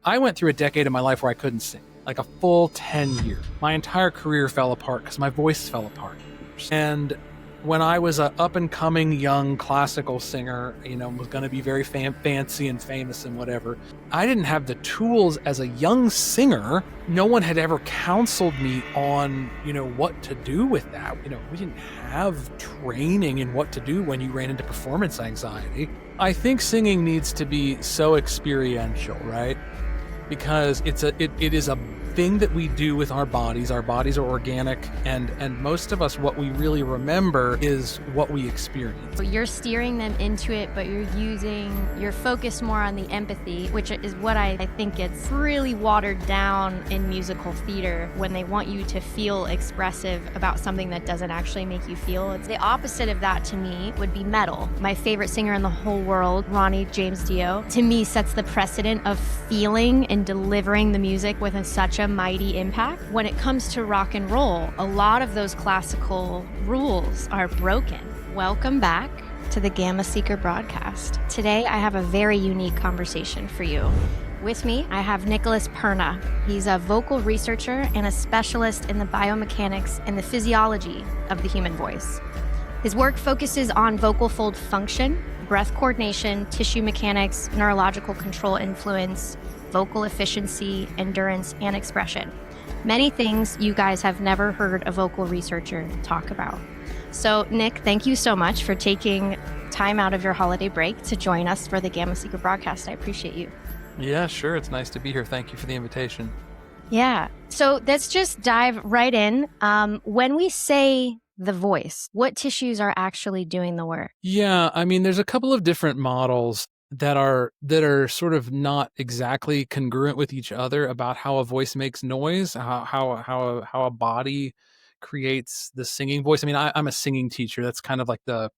I went through a decade of my life where I couldn't sing, like a full 10 years. My entire career fell apart because my voice fell apart. And when I was an up-and-coming young classical singer, was going to be very fancy and famous and whatever, I didn't have the tools as a young singer. No one had ever counseled me on, what to do with that. We didn't have training in what to do when you ran into performance anxiety. I think singing needs to be so experiential, right? Because it is a thing that we do with our bodies. Our bodies are organic, and most of us, what we really remember is what we experience. You're steering them into it, but you're focused more on the empathy, which is what I think gets really watered down in musical theater when they want you to feel expressive about something that doesn't actually make you feel. It's the opposite of that to me would be metal. My favorite singer in the whole world, Ronnie James Dio, to me sets the precedent of feeling and delivering the music with such a mighty impact. When it comes to rock and roll, a lot of those classical rules are broken. Welcome back to the Gamma Seeker broadcast. Today, I have a very unique conversation for you. With me, I have Nicholas Perna. He's a vocal researcher and a specialist in the biomechanics and the physiology of the human voice. His work focuses on vocal fold function, breath coordination, tissue mechanics, neurological control influence, vocal efficiency, endurance, and expression. Many things you guys have never heard a vocal researcher talk about. So, Nick, thank you so much for taking time out of your holiday break to join us for the Gamma Seeker broadcast. I appreciate you. Yeah, sure. It's nice to be here. Thank you for the invitation. Yeah. So let's just dive right in. When we say the voice, what tissues are actually doing the work? Yeah, there's a couple of different models that are sort of not exactly congruent with each other about how a voice makes noise, how a body creates the singing voice. I'm a singing teacher. That's kind of like the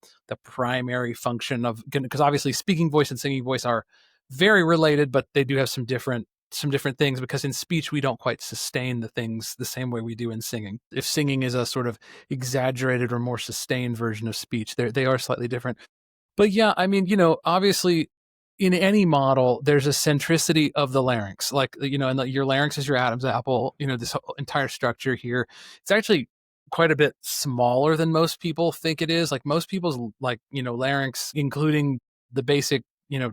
primary function of, because obviously speaking voice and singing voice are very related, but they do have some different things, because in speech we don't quite sustain the things the same way we do in singing. If singing is a sort of exaggerated or more sustained version of speech, they are slightly different. But yeah, obviously in any model, there's a centricity of the larynx, like, and your larynx is your Adam's apple, this whole entire structure here. It's actually quite a bit smaller than most people think it is. Like most people's, larynx, including the basic,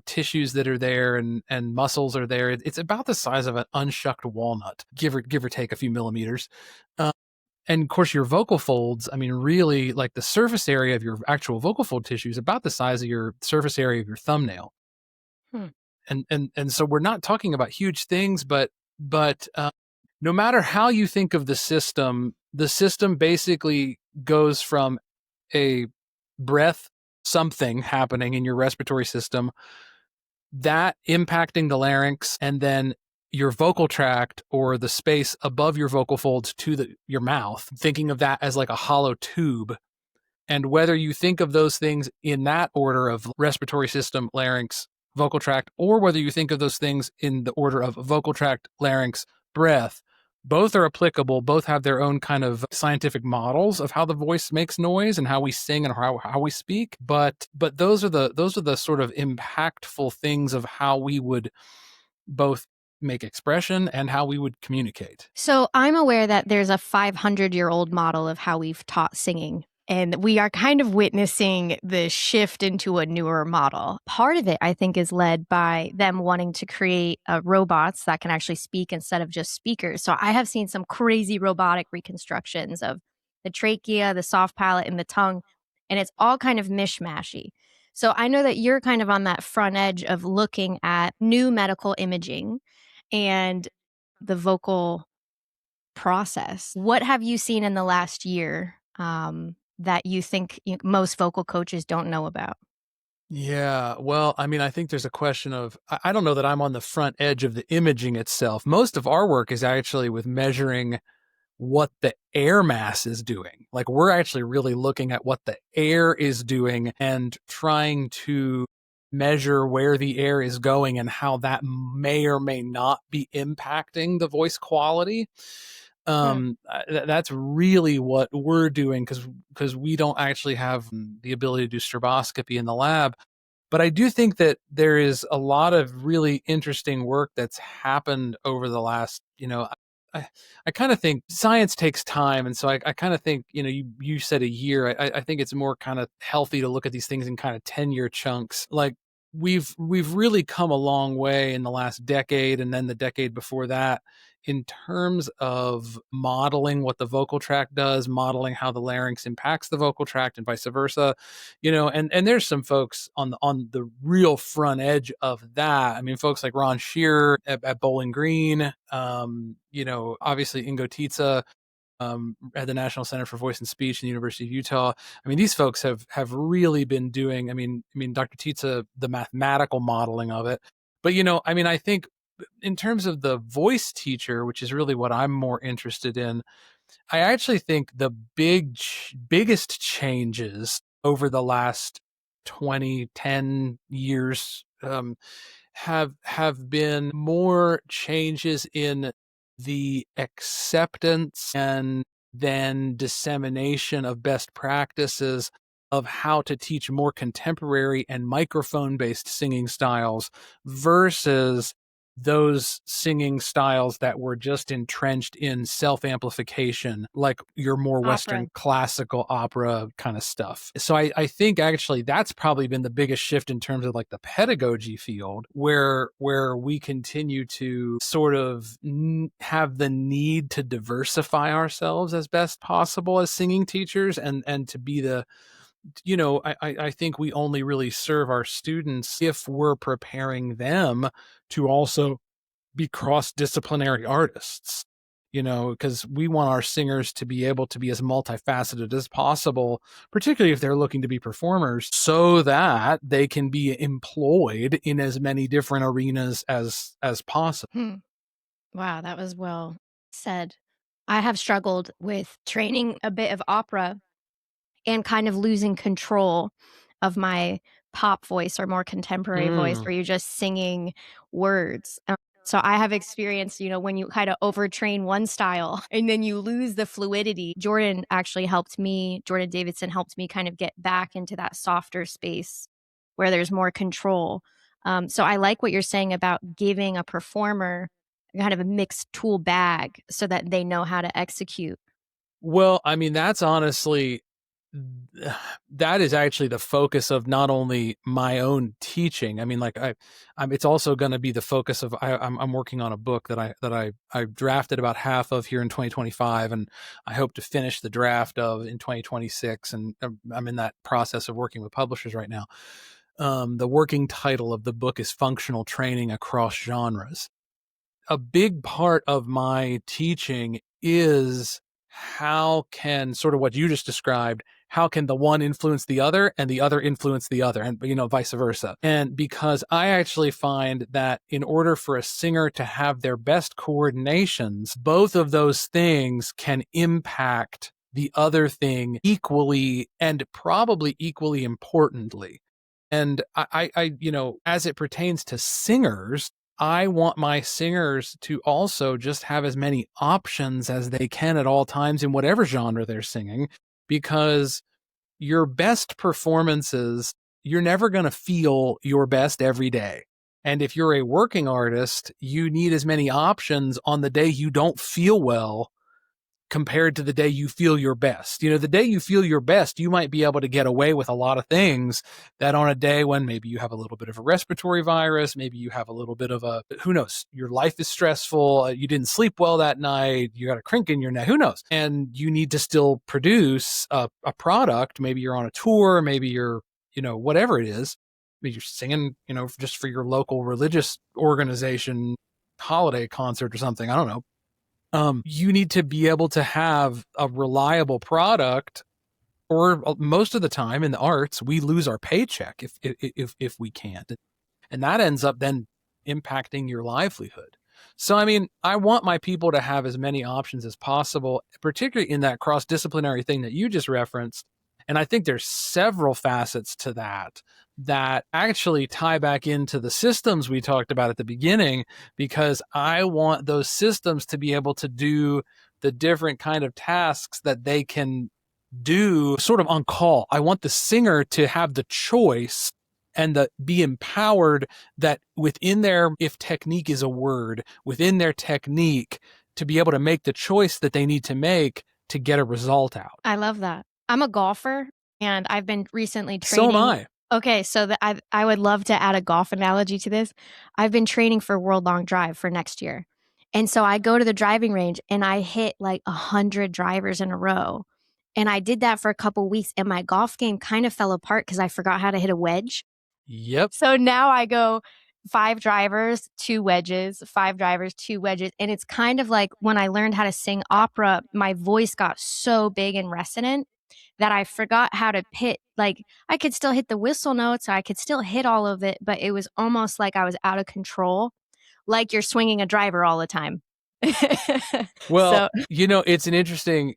tissues that are there and muscles are there. It's about the size of an unshucked walnut, give or take a few millimeters. And of course, your vocal folds, really, like the surface area of your actual vocal fold tissue is about the size of your surface area of your thumbnail. And so we're not talking about huge things, but no matter how you think of the system basically goes from a breath something happening in your respiratory system, that impacting the larynx, and then your vocal tract or the space above your vocal folds to your mouth, thinking of that as like a hollow tube. And whether you think of those things in that order of respiratory system, larynx, vocal tract, or whether you think of those things in the order of vocal tract, larynx, breath, both are applicable. Both have their own kind of scientific models of how the voice makes noise and how we sing and how we speak. But those are the sort of impactful things of how we would both make expression and how we would communicate. So I'm aware that there's a 500-year-old model of how we've taught singing. And we are kind of witnessing the shift into a newer model. Part of it, I think, is led by them wanting to create robots that can actually speak instead of just speakers. So I have seen some crazy robotic reconstructions of the trachea, the soft palate, and the tongue, and it's all kind of mishmashy. So I know that you're kind of on that front edge of looking at new medical imaging and the vocal process. What have you seen in the last year that you think most vocal coaches don't know about? Yeah, well, I think there's a question of, I don't know that I'm on the front edge of the imaging itself. Most of our work is actually with measuring what the air mass is doing. Like we're actually really looking at what the air is doing and trying to measure where the air is going and how that may or may not be impacting the voice quality. That's really what we're doing, because we don't actually have the ability to do stroboscopy in the lab. But I do think that there is a lot of really interesting work that's happened over the last, I kind of think science takes time. And so I kind of think, you said a year. I think it's more kind of healthy to look at these things in kind of 10-year chunks. Like we've really come a long way in the last decade and then the decade before that in terms of modeling what the vocal tract does, modeling how the larynx impacts the vocal tract and vice versa, and there's some folks on the real front edge of that. I mean, folks like Ron Shearer at Bowling Green, obviously Ingo Tietze at the National Center for Voice and Speech in the University of Utah. I mean, these folks have really been doing, I mean, Dr. Tietze, the mathematical modeling of it. But, I think in terms of the voice teacher, which is really what I'm more interested in, I actually think the biggest changes over the last 10 years have been more changes in the acceptance and then dissemination of best practices of how to teach more contemporary and microphone-based singing styles versus those singing styles that were just entrenched in self-amplification, like your more Western classical opera kind of stuff. So I think actually that's probably been the biggest shift in terms of like the pedagogy field, where we continue to sort of have the need to diversify ourselves as best possible as singing teachers and to be the I think we only really serve our students if we're preparing them to also be cross-disciplinary artists, because we want our singers to be able to be as multifaceted as possible, particularly if they're looking to be performers, so that they can be employed in as many different arenas as possible. Wow, that was well said. I have struggled with training a bit of opera and kind of losing control of my pop voice or more contemporary voice where you're just singing words. So I have experienced, when you kind of overtrain one style and then you lose the fluidity. Jordan Davidson helped me kind of get back into that softer space where there's more control. So I like what you're saying about giving a performer kind of a mixed tool bag so that they know how to execute. Well, I mean, that's honestly, that is actually the focus of not only my own teaching. I mean, like it's also going to be the focus of, I'm working on a book that I drafted about half of here in 2025, and I hope to finish the draft of in 2026. And I'm in that process of working with publishers right now. The working title of the book is Functional Training Across Genres. A big part of my teaching is how can sort of what you just described, how can the one influence the other and the other influence the other, and vice versa. And because I actually find that in order for a singer to have their best coordinations, both of those things can impact the other thing equally and probably equally importantly. And I as it pertains to singers, I want my singers to also just have as many options as they can at all times in whatever genre they're singing, because your best performances, you're never going to feel your best every day. And if you're a working artist, you need as many options on the day you don't feel well compared to the day you feel your best. The day you feel your best, you might be able to get away with a lot of things that on a day when maybe you have a little bit of a respiratory virus, maybe you have a little bit of who knows, your life is stressful, you didn't sleep well that night, you got a crink in your neck, who knows? And you need to still produce a product. Maybe you're on a tour, maybe you're, whatever it is. Maybe you're singing, just for your local religious organization, holiday concert or something. I don't know. You need to be able to have a reliable product, or most of the time in the arts, we lose our paycheck if we can't. And that ends up then impacting your livelihood. So, I mean, I want my people to have as many options as possible, particularly in that cross-disciplinary thing that you just referenced. And I think there's several facets to that actually tie back into the systems we talked about at the beginning, because I want those systems to be able to do the different kind of tasks that they can do sort of on call. I want the singer to have the choice and be empowered that within their, if technique is a word, within their technique, to be able to make the choice that they need to make to get a result out. I love that. I'm a golfer, and I've been recently So am training. I. Okay, so I would love to add a golf analogy to this. I've been training for World Long Drive for next year. And so I go to the driving range and I hit like 100 drivers in a row. And I did that for a couple weeks, and my golf game kind of fell apart because I forgot how to hit a wedge. Yep. So now I go 5 drivers, 2 wedges, 5 drivers, 2 wedges. And it's kind of like when I learned how to sing opera, my voice got so big and resonant that I forgot how to hit. Like, I could still hit the whistle notes, I could still hit all of it, but it was almost like I was out of control, like you're swinging a driver all the time. Well, So it's an interesting,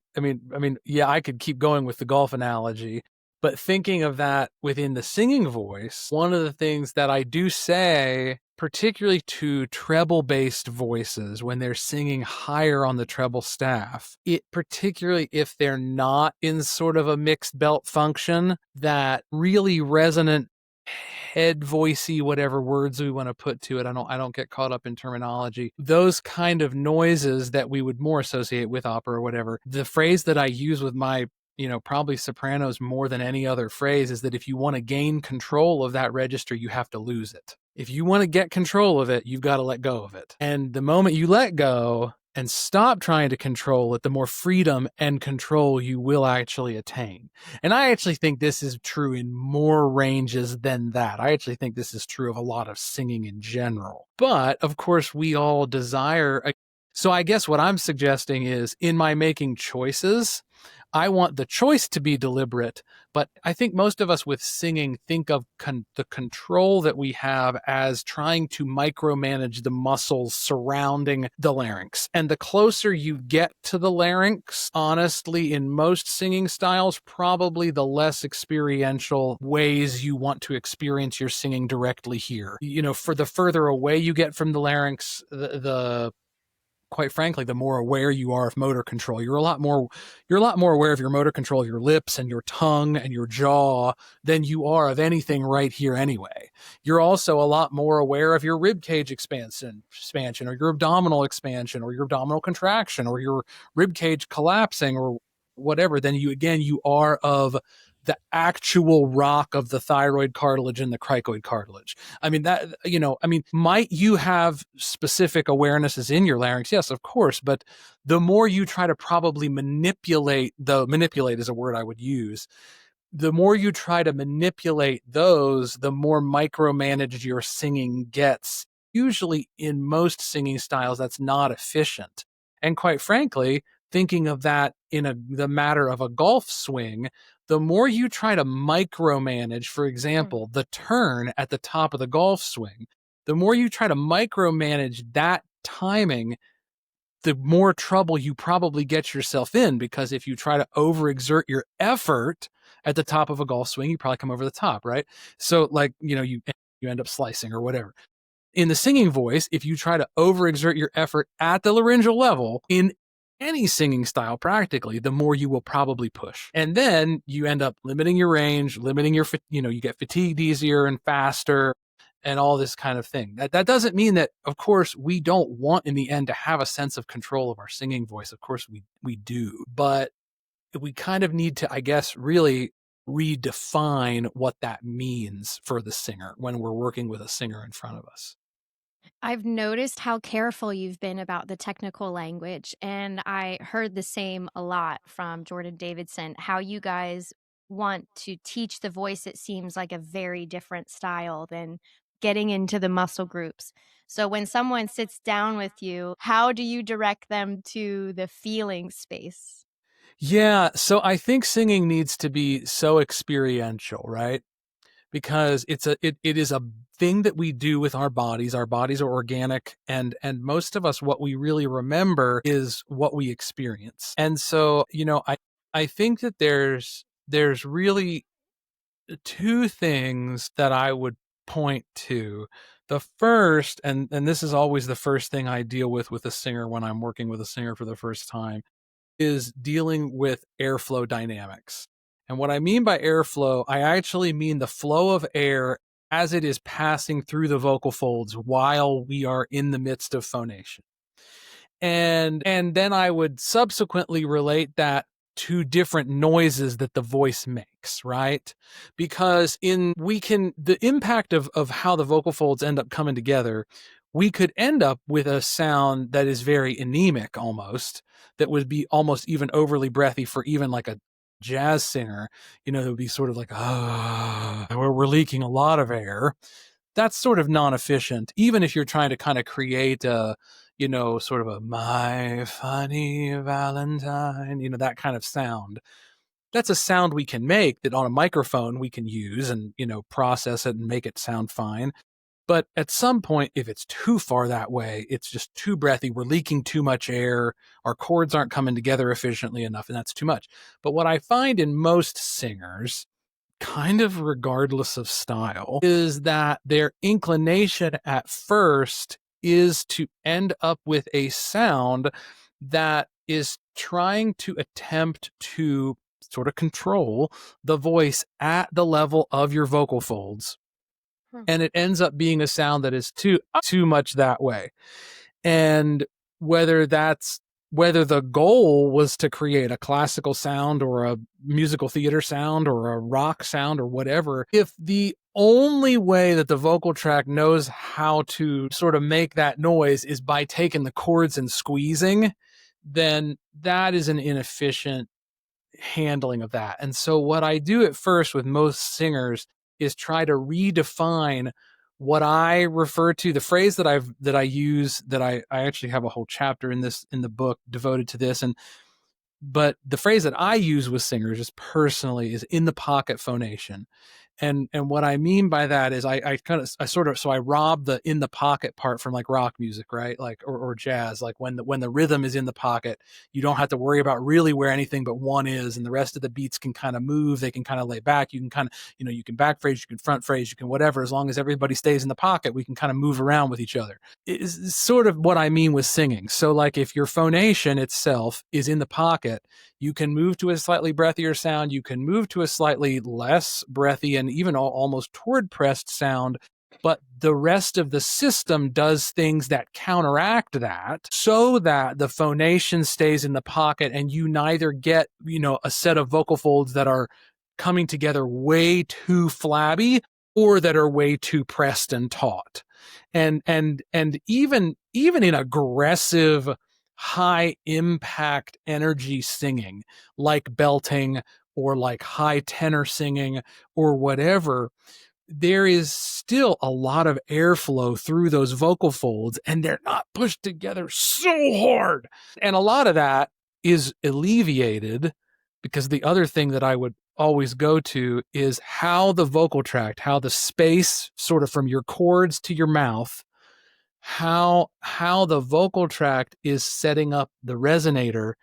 yeah, I could keep going with the golf analogy, but thinking of that within the singing voice, one of the things that I do say, particularly to treble-based voices when they're singing higher on the treble staff, particularly if they're not in sort of a mixed belt function, that really resonant head voicey, whatever words we want to put to it. I don't get caught up in terminology. Those kind of noises that we would more associate with opera or whatever. The phrase that I use with my, probably sopranos more than any other phrase is that if you want to gain control of that register, you have to lose it. If you want to get control of it, you've got to let go of it. And the moment you let go and stop trying to control it, the more freedom and control you will actually attain. And I actually think this is true in more ranges than that. I actually think this is true of a lot of singing in general. But of course, we all desire. So I guess what I'm suggesting is, in my making choices, I want the choice to be deliberate, but I think most of us with singing think of the control that we have as trying to micromanage the muscles surrounding the larynx. And the closer you get to the larynx, honestly, in most singing styles, probably the less experiential ways you want to experience your singing directly here. For the further away you get from the larynx, the quite frankly, the more aware you are of motor control. You're a lot more aware of your motor control, your lips and your tongue and your jaw, than you are of anything right here anyway. You're also a lot more aware of your rib cage expansion, or your abdominal expansion, or your abdominal contraction, or your rib cage collapsing, or whatever, than you are of the actual rock of the thyroid cartilage and the cricoid cartilage. Might you have specific awarenesses in your larynx? Yes, of course. But the more you try to probably manipulate is a word I would use. The more you try to manipulate those, the more micromanaged your singing gets. Usually in most singing styles, that's not efficient. And quite frankly, thinking of that in the matter of a golf swing, the more you try to micromanage, for example, the turn at the top of the golf swing, the more you try to micromanage that timing, the more trouble you probably get yourself in, because if you try to overexert your effort at the top of a golf swing, you probably come over the top, right? So you end up slicing or whatever. In the singing voice, if you try to overexert your effort at the laryngeal level in any singing style, practically, the more you will probably push. And then you end up limiting your range, limiting your, you get fatigued easier and faster and all this kind of thing. That doesn't mean that, of course, we don't want in the end to have a sense of control of our singing voice. Of course we do. But we kind of need to, I guess, really redefine what that means for the singer when we're working with a singer in front of us. I've noticed how careful you've been about the technical language, and I heard the same a lot from Jordan Davidson, how you guys want to teach the voice. It seems like a very different style than getting into the muscle groups. So when someone sits down with you, how do you direct them to the feeling space? Yeah, so I think singing needs to be so experiential, right? Because it is a thing that we do with our bodies. Our bodies are organic, and most of us, what we really remember is what we experience. And so, I think that there's really two things that I would point to. The first, and this is always the first thing I deal with a singer when I'm working with a singer for the first time, is dealing with airflow dynamics. And what I mean by airflow, I actually mean the flow of air as it is passing through the vocal folds while we are in the midst of phonation. And then I would subsequently relate that to different noises that the voice makes, right? Because the impact of how the vocal folds end up coming together, we could end up with a sound that is very anemic almost, that would be almost even overly breathy for even like a jazz singer, it would be sort of like, where we're leaking a lot of air. That's sort of non-efficient, even if you're trying to kind of create a, sort of a my funny Valentine, that kind of sound. That's a sound we can make that on a microphone we can use and, process it and make it sound fine. But at some point, if it's too far that way, it's just too breathy. We're leaking too much air. Our chords aren't coming together efficiently enough, and that's too much. But what I find in most singers, kind of regardless of style, is that their inclination at first is to end up with a sound that is trying to attempt to sort of control the voice at the level of your vocal folds. And it ends up being a sound that is too much that way. And whether the goal was to create a classical sound or a musical theater sound or a rock sound or whatever, if the only way that the vocal tract knows how to sort of make that noise is by taking the chords and squeezing, then that is an inefficient handling of that. And so what I do at first with most singers is try to redefine what I refer to, the phrase that I use, that I actually have a whole chapter in the book devoted to this. But the phrase that I use with singers just personally is in the pocket phonation. And what I mean by that is I rob the in the pocket part from like rock music, right? Like, or jazz, like when the rhythm is in the pocket, you don't have to worry about really where anything but one is, and the rest of the beats can kind of move. They can kind of lay back. You can kind of, you can back phrase, you can front phrase, you can whatever, as long as everybody stays in the pocket, we can kind of move around with each other. It's sort of what I mean with singing. So like if your phonation itself is in the pocket, you can move to a slightly breathier sound. You can move to a slightly less breathy and even almost toward pressed sound. But the rest of the system does things that counteract that so that the phonation stays in the pocket and you neither get, a set of vocal folds that are coming together way too flabby or that are way too pressed and taut. And even in aggressive, high impact energy singing, like belting or like high tenor singing or whatever, there is still a lot of airflow through those vocal folds and they're not pushed together so hard. And a lot of that is alleviated because the other thing that I would always go to is how the vocal tract, how the space sort of from your chords to your mouth, how the vocal tract is setting up the resonator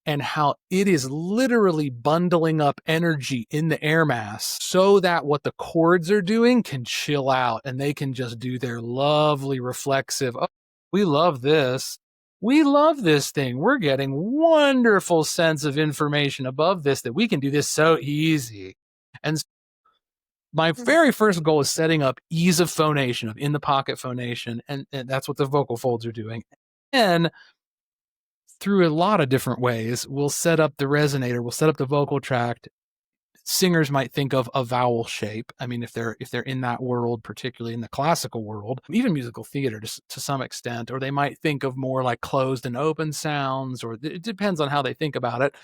and how it is literally bundling up energy in the air mass so that what the chords are doing can chill out and they can just do their lovely reflexive, oh, we love this. We love this thing. We're getting wonderful sense of information above this, that we can do this so easy. And my very first goal is setting up ease of phonation, of in the pocket phonation. And that's what the vocal folds are doing. And through a lot of different ways, we'll set up the resonator, we'll set up the vocal tract. Singers might think of a vowel shape. I mean, if they're in that world, particularly in the classical world, even musical theater to some extent, or they might think of more like closed and open sounds, or it depends on how they think about it.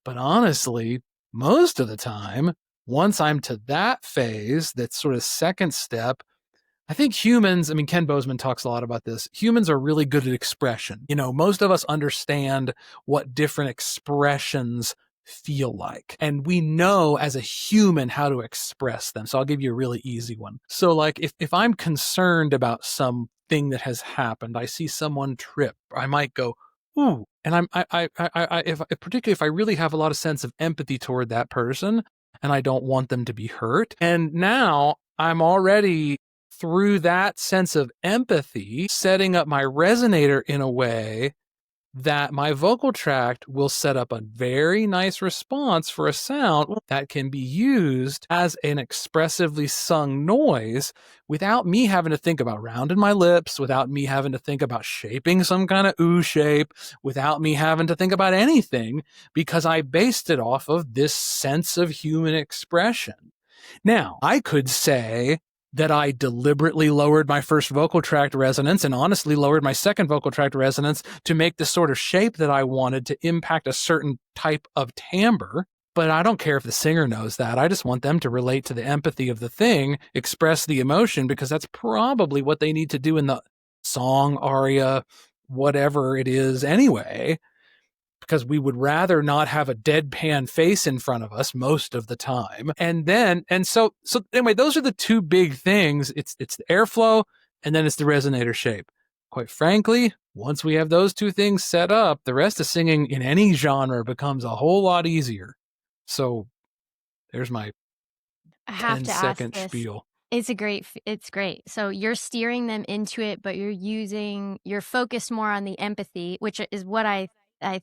But honestly, most of the time, once I'm to that phase, that sort of second step, I think humans, Ken Bozeman talks a lot about this. Humans are really good at expression. Most of us understand what different expressions feel like. And we know as a human how to express them. So I'll give you a really easy one. So like if I'm concerned about something that has happened, I see someone trip, I might go, ooh. And particularly if I really have a lot of sense of empathy toward that person and I don't want them to be hurt. And now I'm already, through that sense of empathy, setting up my resonator in a way that my vocal tract will set up a very nice response for a sound that can be used as an expressively sung noise without me having to think about rounding my lips, without me having to think about shaping some kind of ooh shape, without me having to think about anything, because I based it off of this sense of human expression. Now, I could say that I deliberately lowered my first vocal tract resonance and honestly lowered my second vocal tract resonance to make the sort of shape that I wanted to impact a certain type of timbre. But I don't care if the singer knows that. I just want them to relate to the empathy of the thing, express the emotion, because that's probably what they need to do in the song, aria, whatever it is anyway, because we would rather not have a deadpan face in front of us most of the time. So anyway, those are the two big things. It's the airflow, and then it's the resonator shape. Quite frankly, once we have those two things set up, the rest of singing in any genre becomes a whole lot easier. So there's my I have to ask 10-second this. spiel. It's great. So you're steering them into it, but you're focused more on the empathy, which is what I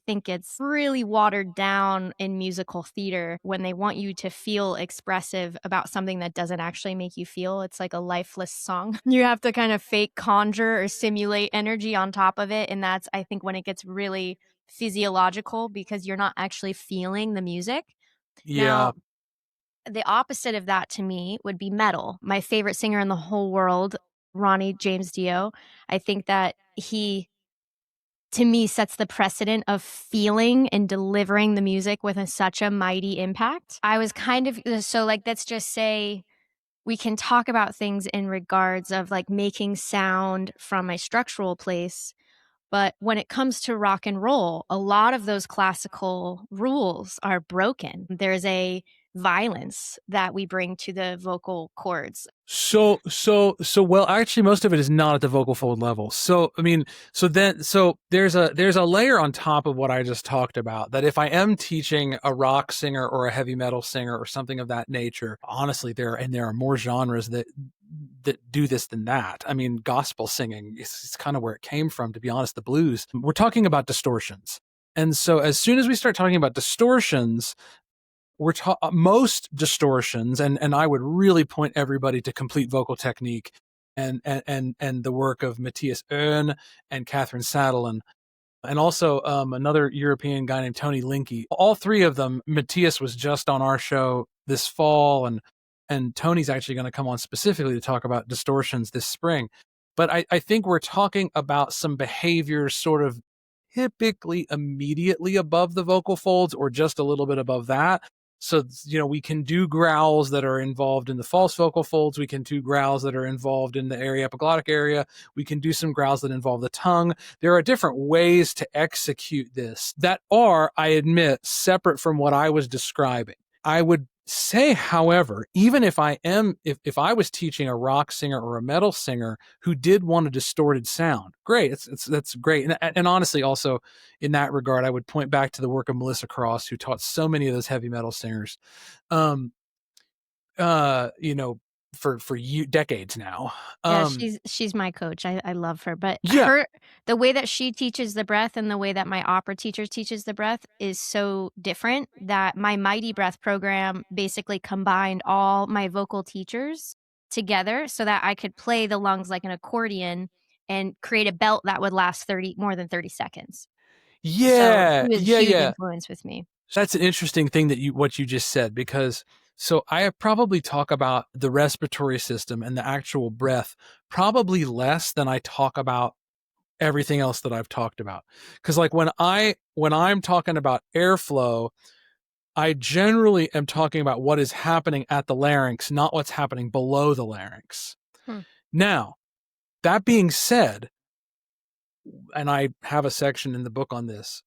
think it's really watered down in musical theater when they want you to feel expressive about something that doesn't actually make you feel. It's like a lifeless song. You have to kind of fake conjure or simulate energy on top of it. And that's, I think, when it gets really physiological because you're not actually feeling the music. Yeah. Now, the opposite of that to me would be metal. My favorite singer in the whole world, Ronnie James Dio. I think that he, to me, sets the precedent of feeling and delivering the music with such a mighty impact. I was kind of, so like, let's just say we can talk about things in regards of like making sound from a structural place. But when it comes to rock and roll, a lot of those classical rules are broken. There's a violence that we bring to the vocal cords. So well, actually most of it is not at the vocal fold level. So I mean, so there's a layer on top of what I just talked about, that if I am teaching a rock singer or a heavy metal singer or something of that nature, honestly there are more genres that do this than that. I mean, gospel singing is kind of where it came from, to be honest. The blues, we're talking about distortions. And so as soon as we start talking about distortions, most distortions, and I would really point everybody to Complete Vocal Technique and the work of Matthias Oehn and Catherine Sadelen, and also another European guy named Tony Linke. All three of them. Matthias was just on our show this fall, and Tony's actually going to come on specifically to talk about distortions this spring. But I think we're talking about some behaviors sort of typically immediately above the vocal folds or just a little bit above that. So, we can do growls that are involved in the false vocal folds. We can do growls that are involved in the aryepiglottic area. We can do some growls that involve the tongue. There are different ways to execute this that are, I admit, separate from what I was describing. I would say, however, even if I was teaching a rock singer or a metal singer who did want a distorted sound, great, that's great. And honestly, also in that regard, I would point back to the work of Melissa Cross, who taught so many of those heavy metal singers, for decades now. Yeah, she's my coach. I love her. But Yeah. the way that she teaches the breath and the way that my opera teacher teaches the breath is so different that my Mighty Breath program basically combined all my vocal teachers together so that I could play the lungs like an accordion and create a belt that would last more than 30 seconds. So Yeah. she was a Yeah. huge Yeah. influence with me. That's an interesting thing what you just said, because so I probably talk about the respiratory system and the actual breath probably less than I talk about everything else that I've talked about. Because like when I'm talking about airflow, I generally am talking about what is happening at the larynx, not what's happening below the larynx. Now, that being said, and I have a section in the book on this,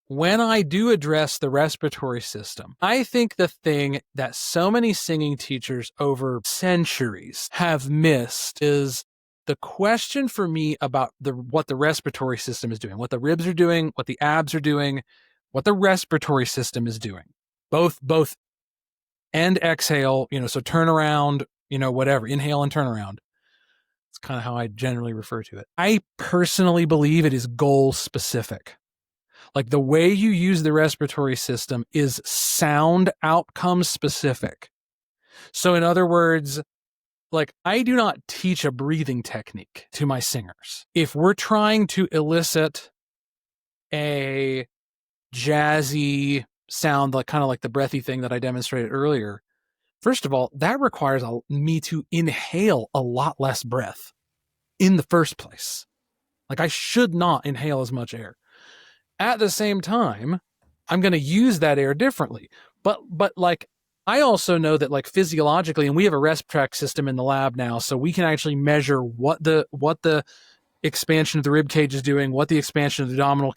when I do address the respiratory system, I think the thing that so many singing teachers over centuries have missed is the question for me about what the respiratory system is doing, what the ribs are doing, what the abs are doing, what the respiratory system is doing. Both and exhale, so turn around, whatever, inhale and turn around. It's kind of how I generally refer to it. I personally believe it is goal specific. Like the way you use the respiratory system is sound outcome specific. So in other words, like I do not teach a breathing technique to my singers. If we're trying to elicit a jazzy sound, like kind of like the breathy thing that I demonstrated earlier, first of all, that requires me to inhale a lot less breath in the first place. Like I should not inhale as much air. At the same time, I'm going to use that air differently. But like I also know that like physiologically, and we have a resp track system in the lab now, so we can actually measure what the expansion of the rib cage is doing, what the expansion of the abdominal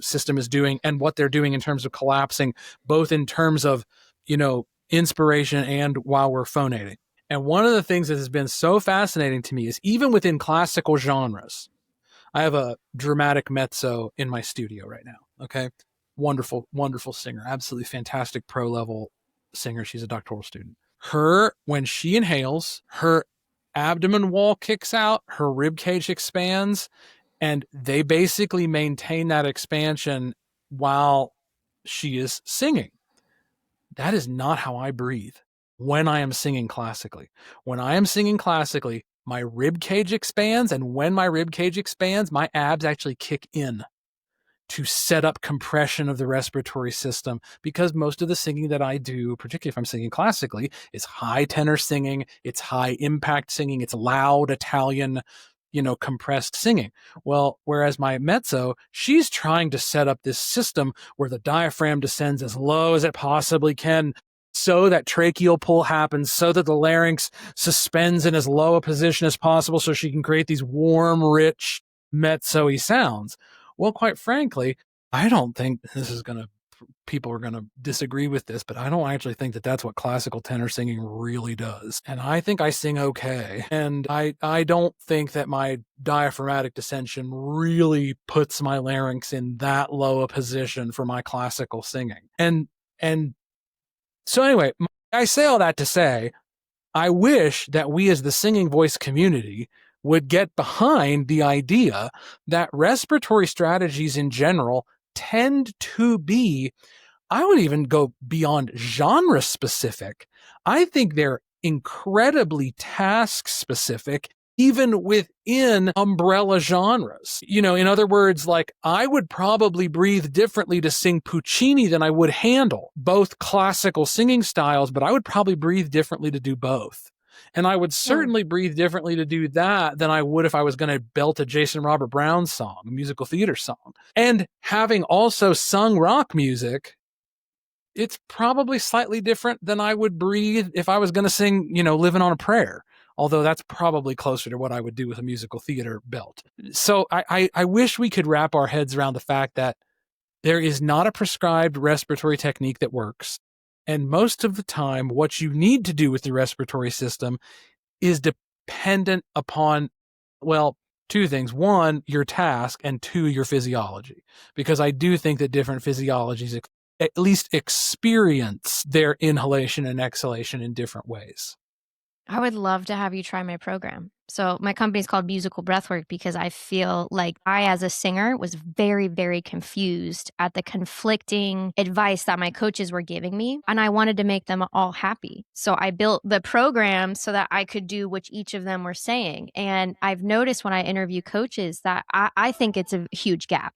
system is doing, and what they're doing in terms of collapsing, both in terms of inspiration and while we're phonating. And one of the things that has been so fascinating to me is even within classical genres, I have a dramatic mezzo in my studio right now. Okay. Wonderful, wonderful singer. Absolutely fantastic pro level singer. She's a doctoral student. When she inhales, her abdomen wall kicks out, her rib cage expands, and they basically maintain that expansion while she is singing. That is not how I breathe when I am singing classically. When I am singing classically, my rib cage expands, and when my rib cage expands, my abs actually kick in to set up compression of the respiratory system, because most of the singing that I do, particularly if I'm singing classically, is high tenor singing, it's high impact singing, it's loud Italian, compressed singing. Well, whereas my mezzo, she's trying to set up this system where the diaphragm descends as low as it possibly can, so that tracheal pull happens, so that the larynx suspends in as low a position as possible, so she can create these warm, rich, mezzo-y sounds. Well, quite frankly, I don't think people are going to disagree with this, but I don't actually think that that's what classical tenor singing really does. And I think I sing okay. And I don't think that my diaphragmatic descension really puts my larynx in that low a position for my classical singing. And so anyway, I say all that to say, I wish that we as the singing voice community would get behind the idea that respiratory strategies in general tend to be, I would even go beyond genre specific. I think they're incredibly task specific, even within umbrella genres. In other words, like I would probably breathe differently to sing Puccini than I would Handel, both classical singing styles, but I would probably breathe differently to do both. And I would certainly breathe differently to do that than I would if I was going to belt a Jason Robert Brown song, a musical theater song. And having also sung rock music, it's probably slightly different than I would breathe if I was going to sing, Living on a Prayer. Although that's probably closer to what I would do with a musical theater belt. So I wish we could wrap our heads around the fact that there is not a prescribed respiratory technique that works. And most of the time, what you need to do with the respiratory system is dependent upon, well, two things. One, your task, and two, your physiology. Because I do think that different physiologies at least experience their inhalation and exhalation in different ways. I would love to have you try my program. So my company is called Musical Breathwork because I feel like I, as a singer, was very, very confused at the conflicting advice that my coaches were giving me. And I wanted to make them all happy. So I built the program so that I could do what each of them were saying. And I've noticed when I interview coaches that I think it's a huge gap.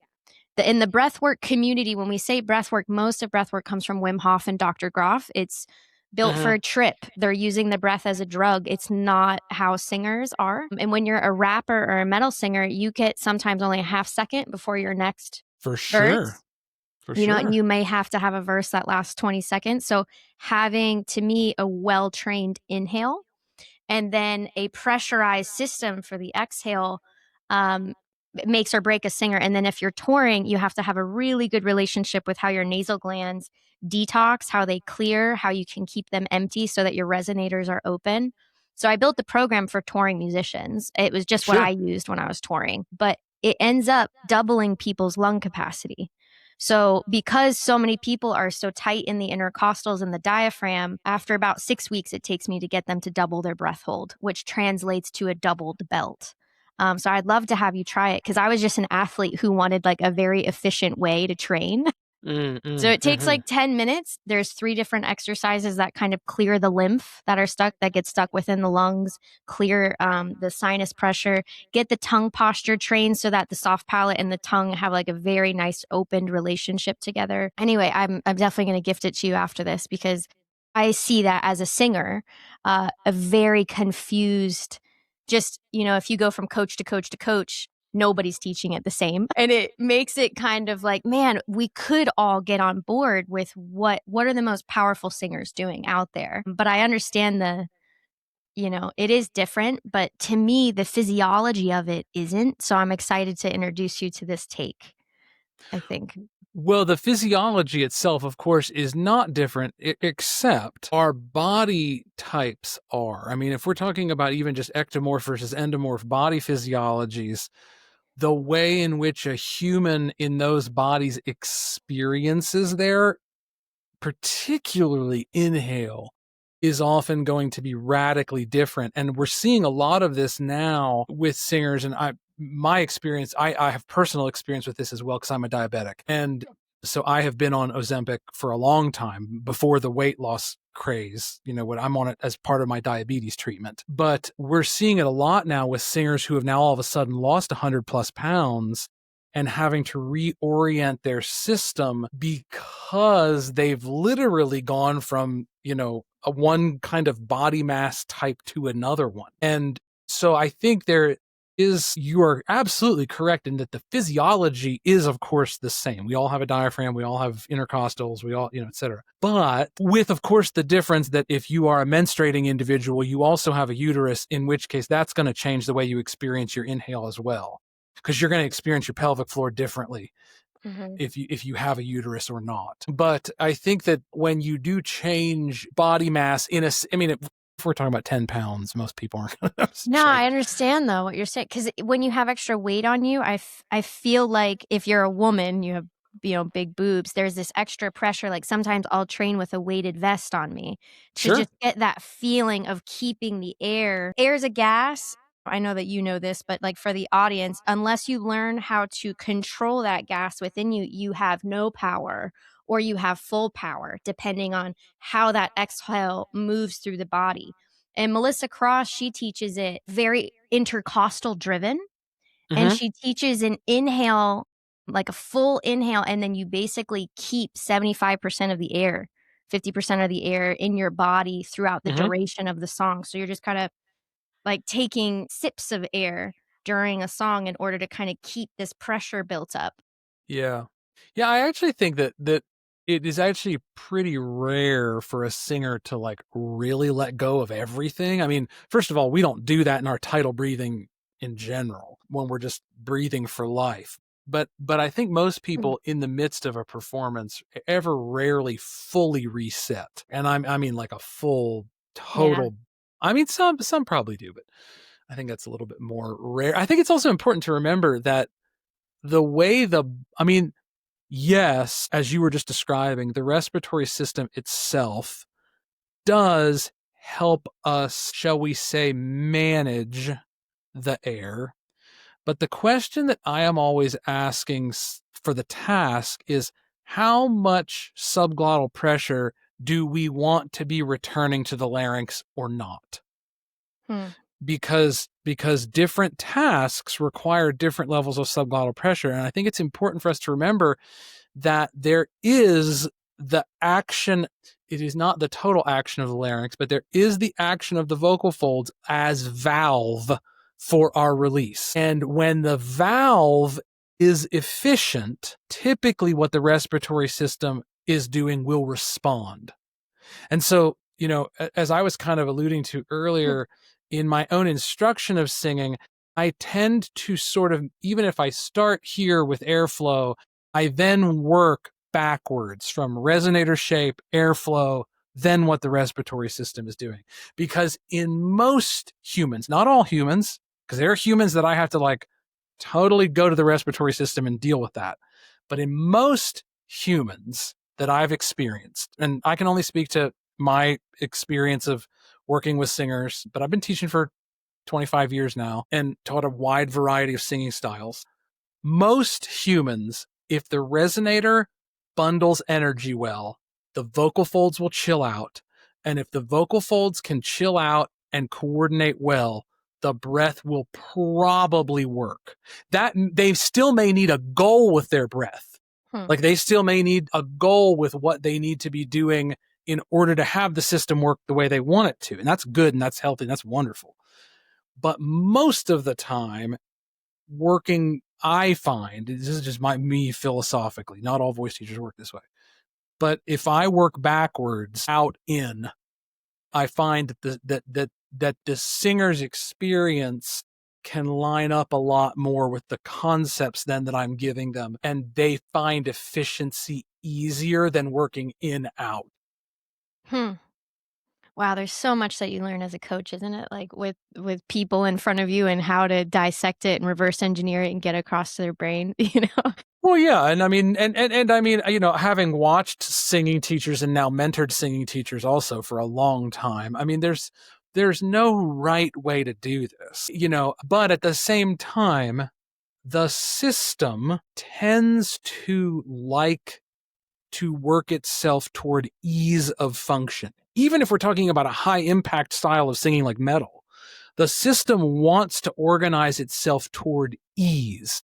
In the breathwork community, when we say breathwork, most of breathwork comes from Wim Hof and Dr. Grof. It's built for a trip. They're using the breath as a drug. It's not how singers are. And when you're a rapper or a metal singer, you get sometimes only a half second before your next verse. And you may have to have a verse that lasts 20 seconds. So having, to me, a well-trained inhale and then a pressurized system for the exhale makes or break a singer. And then if you're touring, you have to have a really good relationship with how your nasal glands detox, how they clear, how you can keep them empty so that your resonators are open. So I built the program for touring musicians. It was just what I used when I was touring, but it ends up doubling people's lung capacity. So because so many people are so tight in the intercostals and the diaphragm, after about 6 weeks, it takes me to get them to double their breath hold, which translates to a doubled belt. So I'd love to have you try it because I was just an athlete who wanted like a very efficient way to train. So it takes like 10 minutes. There's 3 different exercises that kind of clear the lymph that gets stuck within the lungs, clear the sinus pressure, get the tongue posture trained so that the soft palate and the tongue have like a very nice opened relationship together. Anyway, I'm definitely going to gift it to you after this because I see that as a singer, a very confused, just, if you go from coach to coach to coach, nobody's teaching it the same. And it makes it kind of like, man, we could all get on board with what are the most powerful singers doing out there. But I understand it is different, but to me, the physiology of it isn't. So I'm excited to introduce you to this take, I think. Well, the physiology itself, of course, is not different, except our body types are. I mean, if we're talking about even just ectomorph versus endomorph body physiologies, the way in which a human in those bodies experiences their particularly inhale is often going to be radically different. And we're seeing a lot of this now with singers. And my experience, I have personal experience with this as well because I'm a diabetic. And so I have been on Ozempic for a long time before the weight loss craze, when I'm on it as part of my diabetes treatment. But we're seeing it a lot now with singers who have now all of a sudden lost 100 plus pounds and having to reorient their system because they've literally gone from, a one kind of body mass type to another one. And so I think you are absolutely correct in that the physiology is, of course, the same. We all have a diaphragm, we all have intercostals, we all, et cetera. But with, of course, the difference that if you are a menstruating individual, you also have a uterus, in which case that's going to change the way you experience your inhale as well, because you're going to experience your pelvic floor differently. Mm-hmm. If you have a uterus or not. But I think that when you do change body mass if we're talking about 10 pounds, most people aren't going to. No, I understand though what you're saying, because when you have extra weight on you, I feel like if you're a woman, you have big boobs, there's this extra pressure. Like sometimes I'll train with a weighted vest on me to just get that feeling of keeping the air's a gas. I know that you know this, but like for the audience, unless you learn how to control that gas within you, you have no power or you have full power, depending on how that exhale moves through the body. And Melissa Cross, she teaches it very intercostal driven. And she teaches an inhale, like a full inhale, and then you basically keep 75% of the air, 50% of the air in your body throughout the duration of the song. So you're just kind of like taking sips of air during a song in order to kind of keep this pressure built up. Yeah. Yeah, I actually think that it is actually pretty rare for a singer to like really let go of everything. I mean, first of all, we don't do that in our tidal breathing in general when we're just breathing for life. But I think most people in the midst of a performance ever rarely fully reset. And I mean like a full total. Yeah. I mean, some probably do, but I think that's a little bit more rare. I think it's also important to remember that the way yes, as you were just describing, the respiratory system itself does help us, shall we say, manage the air. But the question that I am always asking for the task is, how much subglottal pressure do we want to be returning to the larynx or not? Because different tasks require different levels of subglottal pressure. And I think it's important for us to remember that there is the action. It is not the total action of the larynx, but there is the action of the vocal folds as valve for our release. And when the valve is efficient, typically what the respiratory system is doing will respond. And so, as I was kind of alluding to earlier, in my own instruction of singing, I tend to sort of, even if I start here with airflow, I then work backwards from resonator shape, airflow, then what the respiratory system is doing. Because in most humans, not all humans, because there are humans that I have to like totally go to the respiratory system and deal with that. But in most humans that I've experienced, and I can only speak to my experience of working with singers, but I've been teaching for 25 years now and taught a wide variety of singing styles. Most humans, if the resonator bundles energy well, the vocal folds will chill out. And if the vocal folds can chill out and coordinate well, the breath will probably work. That they still may need a goal with their breath. Like they still may need a goal with what they need to be doing in order to have the system work the way they want it to. And that's good and that's healthy and that's wonderful. But most of the time, working, I find, this is just me philosophically, not all voice teachers work this way. But if I work backwards out in, I find that the singer's experience can line up a lot more with the concepts then that I'm giving them, and they find efficiency easier than working in out. Wow, there's so much that you learn as a coach, isn't it? Like with people in front of you and how to dissect it and reverse engineer it and get across to their brain, you know? Well, yeah, and I mean, and I mean, you know, having watched singing teachers and now mentored singing teachers also for a long time, I mean, there's no right way to do this, you know, but at the same time, the system tends to like to work itself toward ease of function. Even if we're talking about a high impact style of singing like metal, the system wants to organize itself toward ease.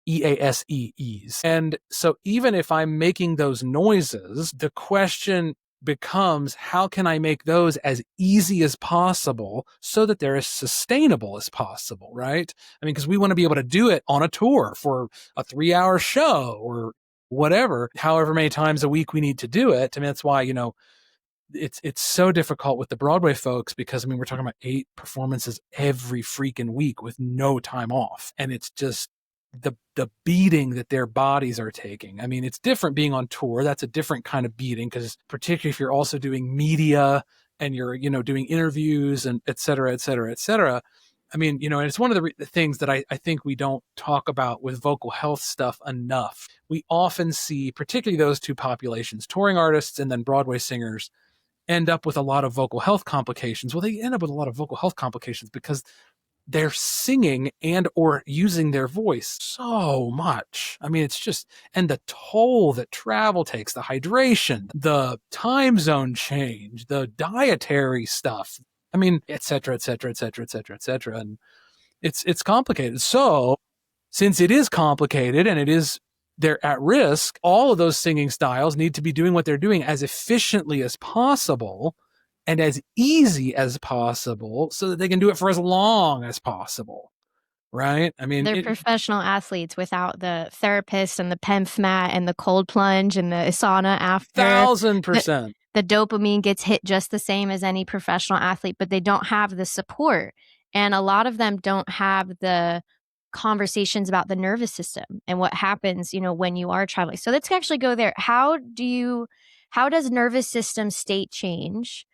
EASE, ease. And so even if I'm making those noises, the question becomes, how can I make those as easy as possible so that they're as sustainable as possible, right? I mean, because we want to be able to do it on a tour for a 3-hour show or whatever, however many times a week we need to do it. I mean, that's why, you know, it's so difficult with the Broadway folks because, I mean, we're talking about 8 performances every freaking week with no time off. And it's just the beating that their bodies are taking. I mean, it's different being on tour. That's a different kind of beating because particularly if you're also doing media and you're, you know, doing interviews and et cetera, et cetera, et cetera. I mean, you know, and it's one of the things that I think we don't talk about with vocal health stuff enough. We often see, particularly those two populations, touring artists and then Broadway singers, end up with a lot of vocal health complications. Well, they end up with a lot of vocal health complications because they're singing and or using their voice so much. I mean, it's just, and the toll that travel takes, the hydration, the time zone change, the dietary stuff. I mean, et cetera, et cetera, et cetera, et cetera, et cetera. And it's complicated. So since it is complicated and they're at risk, all of those singing styles need to be doing what they're doing as efficiently as possible and as easy as possible so that they can do it for as long as possible. Right? I mean, they're professional athletes without the therapist and the PEMF mat and the cold plunge and the sauna after. 1,000%. The dopamine gets hit just the same as any professional athlete, but they don't have the support. And a lot of them don't have the conversations about the nervous system and what happens, you know, when you are traveling. So let's actually go there. How does nervous system state change?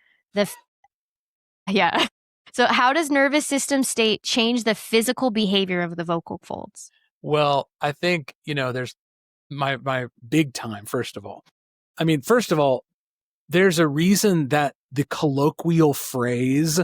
So how does nervous system state change the physical behavior of the vocal folds? Well, I think, you know, there's my big time, first of all. I mean, first of all, there's a reason that the colloquial phrase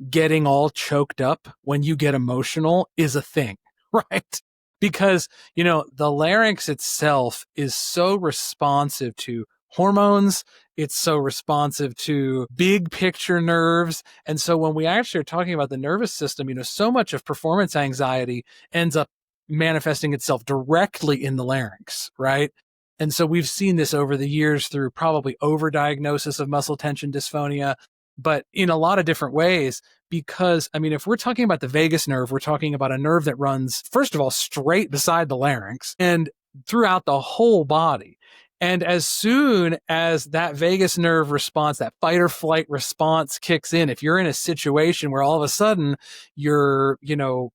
getting all choked up when you get emotional is a thing, right? Because, you know, the larynx itself is so responsive to hormones. It's so responsive to big picture nerves. And so when we actually are talking about the nervous system, you know, so much of performance anxiety ends up manifesting itself directly in the larynx, right? And so we've seen this over the years through probably overdiagnosis of muscle tension dysphonia, but in a lot of different ways, because, I mean, if we're talking about the vagus nerve, we're talking about a nerve that runs, first of all, straight beside the larynx and throughout the whole body. And as soon as that vagus nerve response, that fight or flight response kicks in, if you're in a situation where all of a sudden you're, you know,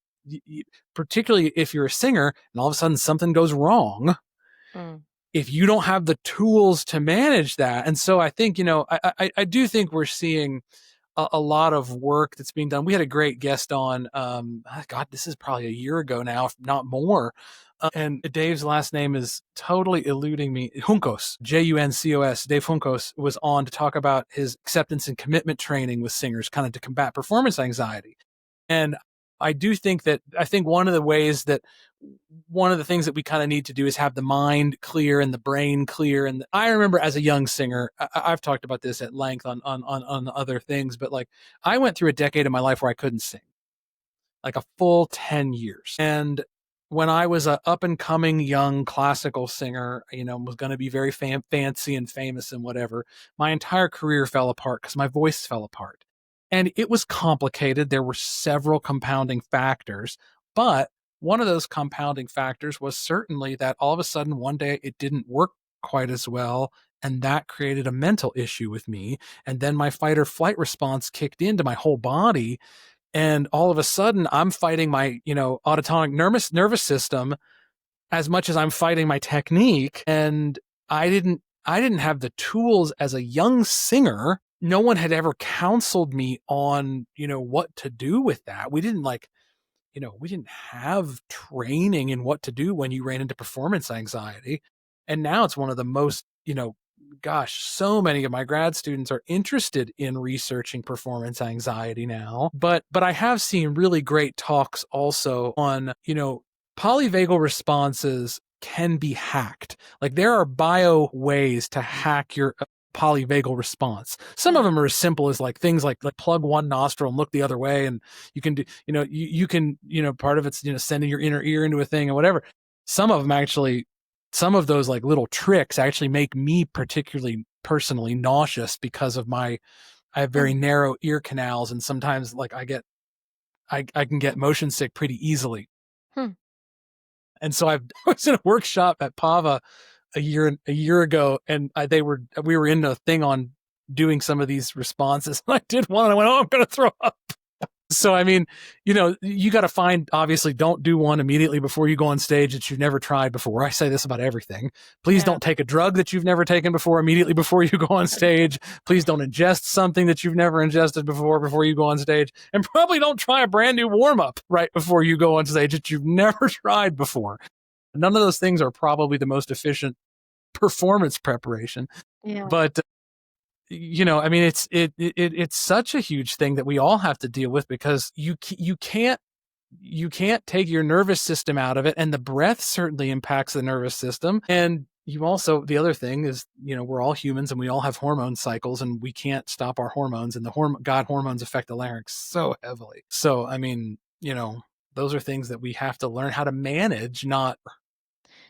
particularly if you're a singer and all of a sudden something goes wrong, if you don't have the tools to manage that. And so I think, you know, I do think we're seeing a lot of work that's being done. We had a great guest on, God, this is probably a year ago now, if not more. And Dave's last name is totally eluding me. Juncos, Juncos. Dave Juncos was on to talk about his acceptance and commitment training with singers, kind of to combat performance anxiety. And I think one of the things that we kind of need to do is have the mind clear and the brain clear. And I remember as a young singer, I've talked about this at length on other things, but like I went through a decade of my life where I couldn't sing, like a full 10 years. And when I was a up and coming young classical singer, was going to be very fancy and famous and whatever, my entire career fell apart because my voice fell apart. And it was complicated. There were several compounding factors, but one of those compounding factors was certainly that all of a sudden one day it didn't work quite as well. And that created a mental issue with me. And then my fight or flight response kicked into my whole body. And all of a sudden I'm fighting my, autonomic nervous system as much as I'm fighting my technique. And I didn't have the tools as a young singer. No one had ever counseled me on, what to do with that. We didn't we didn't have training in what to do when you ran into performance anxiety. And now it's one of the most, gosh, so many of my grad students are interested in researching performance anxiety now. But I have seen really great talks also on, polyvagal responses can be hacked. Like there are bio ways to hack your polyvagal response. Some of them are as simple as like things like plug one nostril and look the other way, and you can do, you can, part of it's, sending your inner ear into a thing or whatever. Some of those like little tricks actually make me personally nauseous because of I have very narrow ear canals, and sometimes like I can get motion sick pretty easily. And so I was in a workshop at Pava a year ago, and we were in a thing on doing some of these responses, and I did one and I went, oh, I'm going to throw up. So, I mean, you got to obviously don't do one immediately before you go on stage that you've never tried before. I say this about everything. Please don't take a drug that you've never taken before immediately before you go on stage. Please don't ingest something that you've never ingested before you go on stage. And probably don't try a brand new warm up right before you go on stage that you've never tried before. None of those things are probably the most efficient performance preparation. Yeah. But I mean, it's such a huge thing that we all have to deal with, because you can't take your nervous system out of it, and the breath certainly impacts the nervous system. And the other thing is, we're all humans and we all have hormone cycles, and we can't stop our hormones, and the hormones affect the larynx so heavily. So, I mean, those are things that we have to learn how to manage,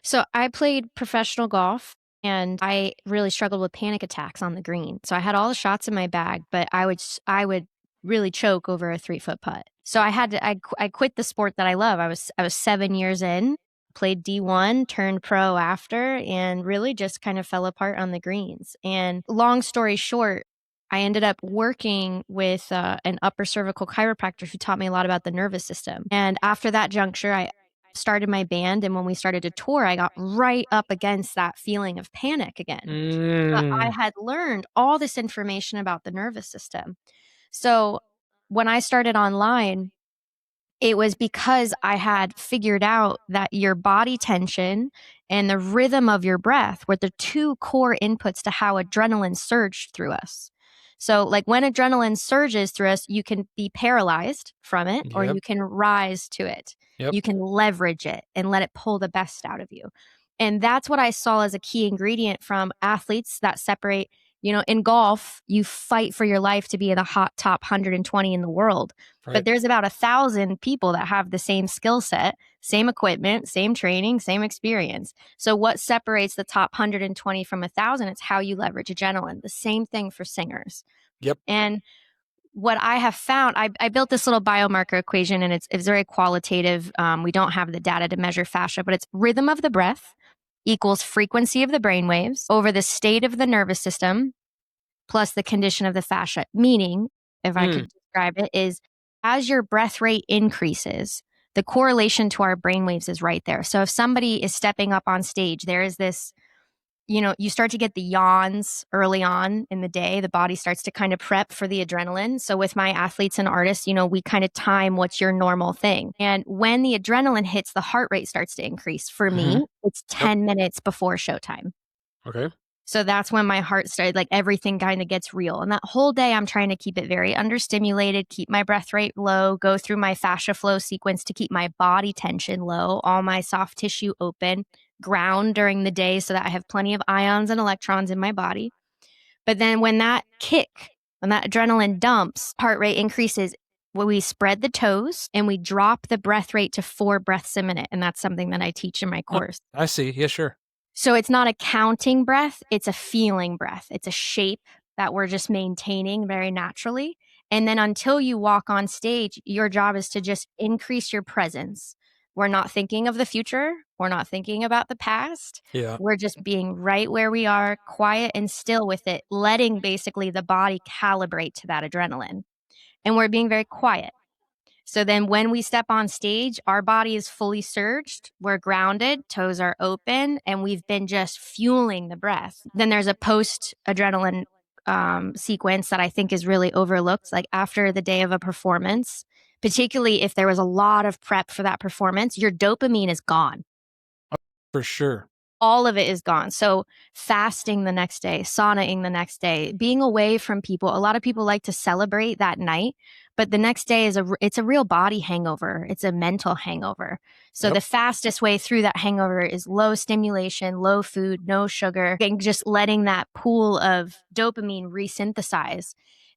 So I played professional golf, and I really struggled with panic attacks on the green. So I had all the shots in my bag, but I would really choke over a 3-foot putt. So I quit the sport that I love. I was 7 years in, played D1, turned pro after, and really just kind of fell apart on the greens. And long story short, I ended up working with an upper cervical chiropractor who taught me a lot about the nervous system. And after that juncture, I started my band, and when we started to tour, I got right up against that feeling of panic again. But I had learned all this information about the nervous system. So when I started online, it was because I had figured out that your body tension and the rhythm of your breath were the two core inputs to how adrenaline surged through us. So like when adrenaline surges through us, you can be paralyzed from it, or you can rise to it. Yep. You can leverage it and let it pull the best out of you. And that's what I saw as a key ingredient from athletes that separate. In golf, you fight for your life to be in the top 120 in the world. Right. But there's about 1,000 people that have the same skill set, same equipment, same training, same experience. So what separates the top 120 from 1,000? It's how you leverage adrenaline. The same thing for singers. Yep. And what I have found, I built this little biomarker equation, and it's very qualitative. We don't have the data to measure fascia, but it's rhythm of the breath equals frequency of the brain waves over the state of the nervous system plus the condition of the fascia. Meaning, if I could describe it, is as your breath rate increases, the correlation to our brain waves is right there. So if somebody is stepping up on stage, there is this, you start to get the yawns early on in the day. The body starts to kind of prep for the adrenaline. So with my athletes and artists, we kind of time what's your normal thing. And when the adrenaline hits, the heart rate starts to increase. For me, it's 10 minutes before showtime. Okay. So that's when my heart started, like everything kind of gets real. And that whole day, I'm trying to keep it very understimulated, keep my breath rate low, go through my fascia flow sequence to keep my body tension low, all my soft tissue open, ground during the day so that I have plenty of ions and electrons in my body. But then when that kick, when that adrenaline dumps, heart rate increases. When we spread the toes and we drop the breath rate to 4 breaths a minute. And that's something that I teach in my course. I see. Yeah, sure. So it's not a counting breath, it's a feeling breath. It's a shape that we're just maintaining very naturally. And then until you walk on stage, your job is to just increase your presence. We're not thinking of the future. We're not thinking about the past. Yeah. We're just being right where we are, quiet and still with it, letting basically the body calibrate to that adrenaline. And we're being very quiet. So then when we step on stage, our body is fully surged. We're grounded, toes are open, and we've been just fueling the breath. Then there's a post adrenaline sequence that I think is really overlooked, like after the day of a performance, particularly if there was a lot of prep for that performance, your dopamine is gone. For sure. All of it is gone. So fasting the next day, saunaing the next day, being away from people. A lot of people like to celebrate that night, but the next day it's a real body hangover. It's a mental hangover. So Yep. the fastest way through that hangover is low stimulation, low food, no sugar, and just letting that pool of dopamine resynthesize.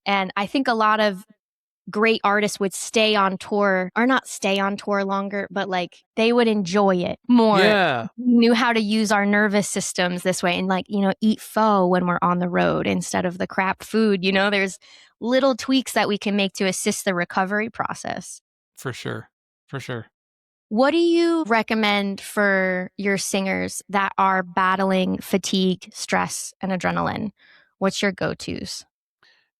And I think a lot of great artists would stay on tour, or not stay on tour longer, but like they would enjoy it more. Yeah. We knew how to use our nervous systems this way and, like, you know, eat pho when we're on the road instead of the crap food. You know, there's little tweaks that we can make to assist the recovery process. For sure. For sure. What do you recommend for your singers that are battling fatigue, stress, and adrenaline? What's your go-tos?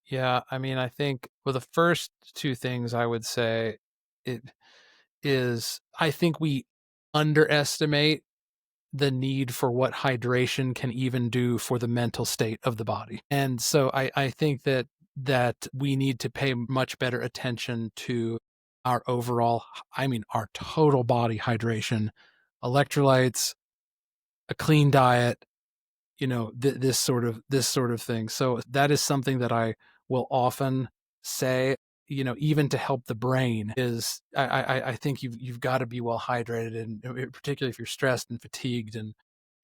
Yeah, I mean, I think, well, the first two things I would say it is, I think we underestimate the need for what hydration can even do for the mental state of the body. And so I think that we need to pay much better attention to our overall, I mean, our total body hydration, electrolytes, a clean diet, you know, this sort of thing. So that is something that I will often say, you know, even to help the brain is, I think you've got to be well hydrated, and particularly if you're stressed and fatigued and,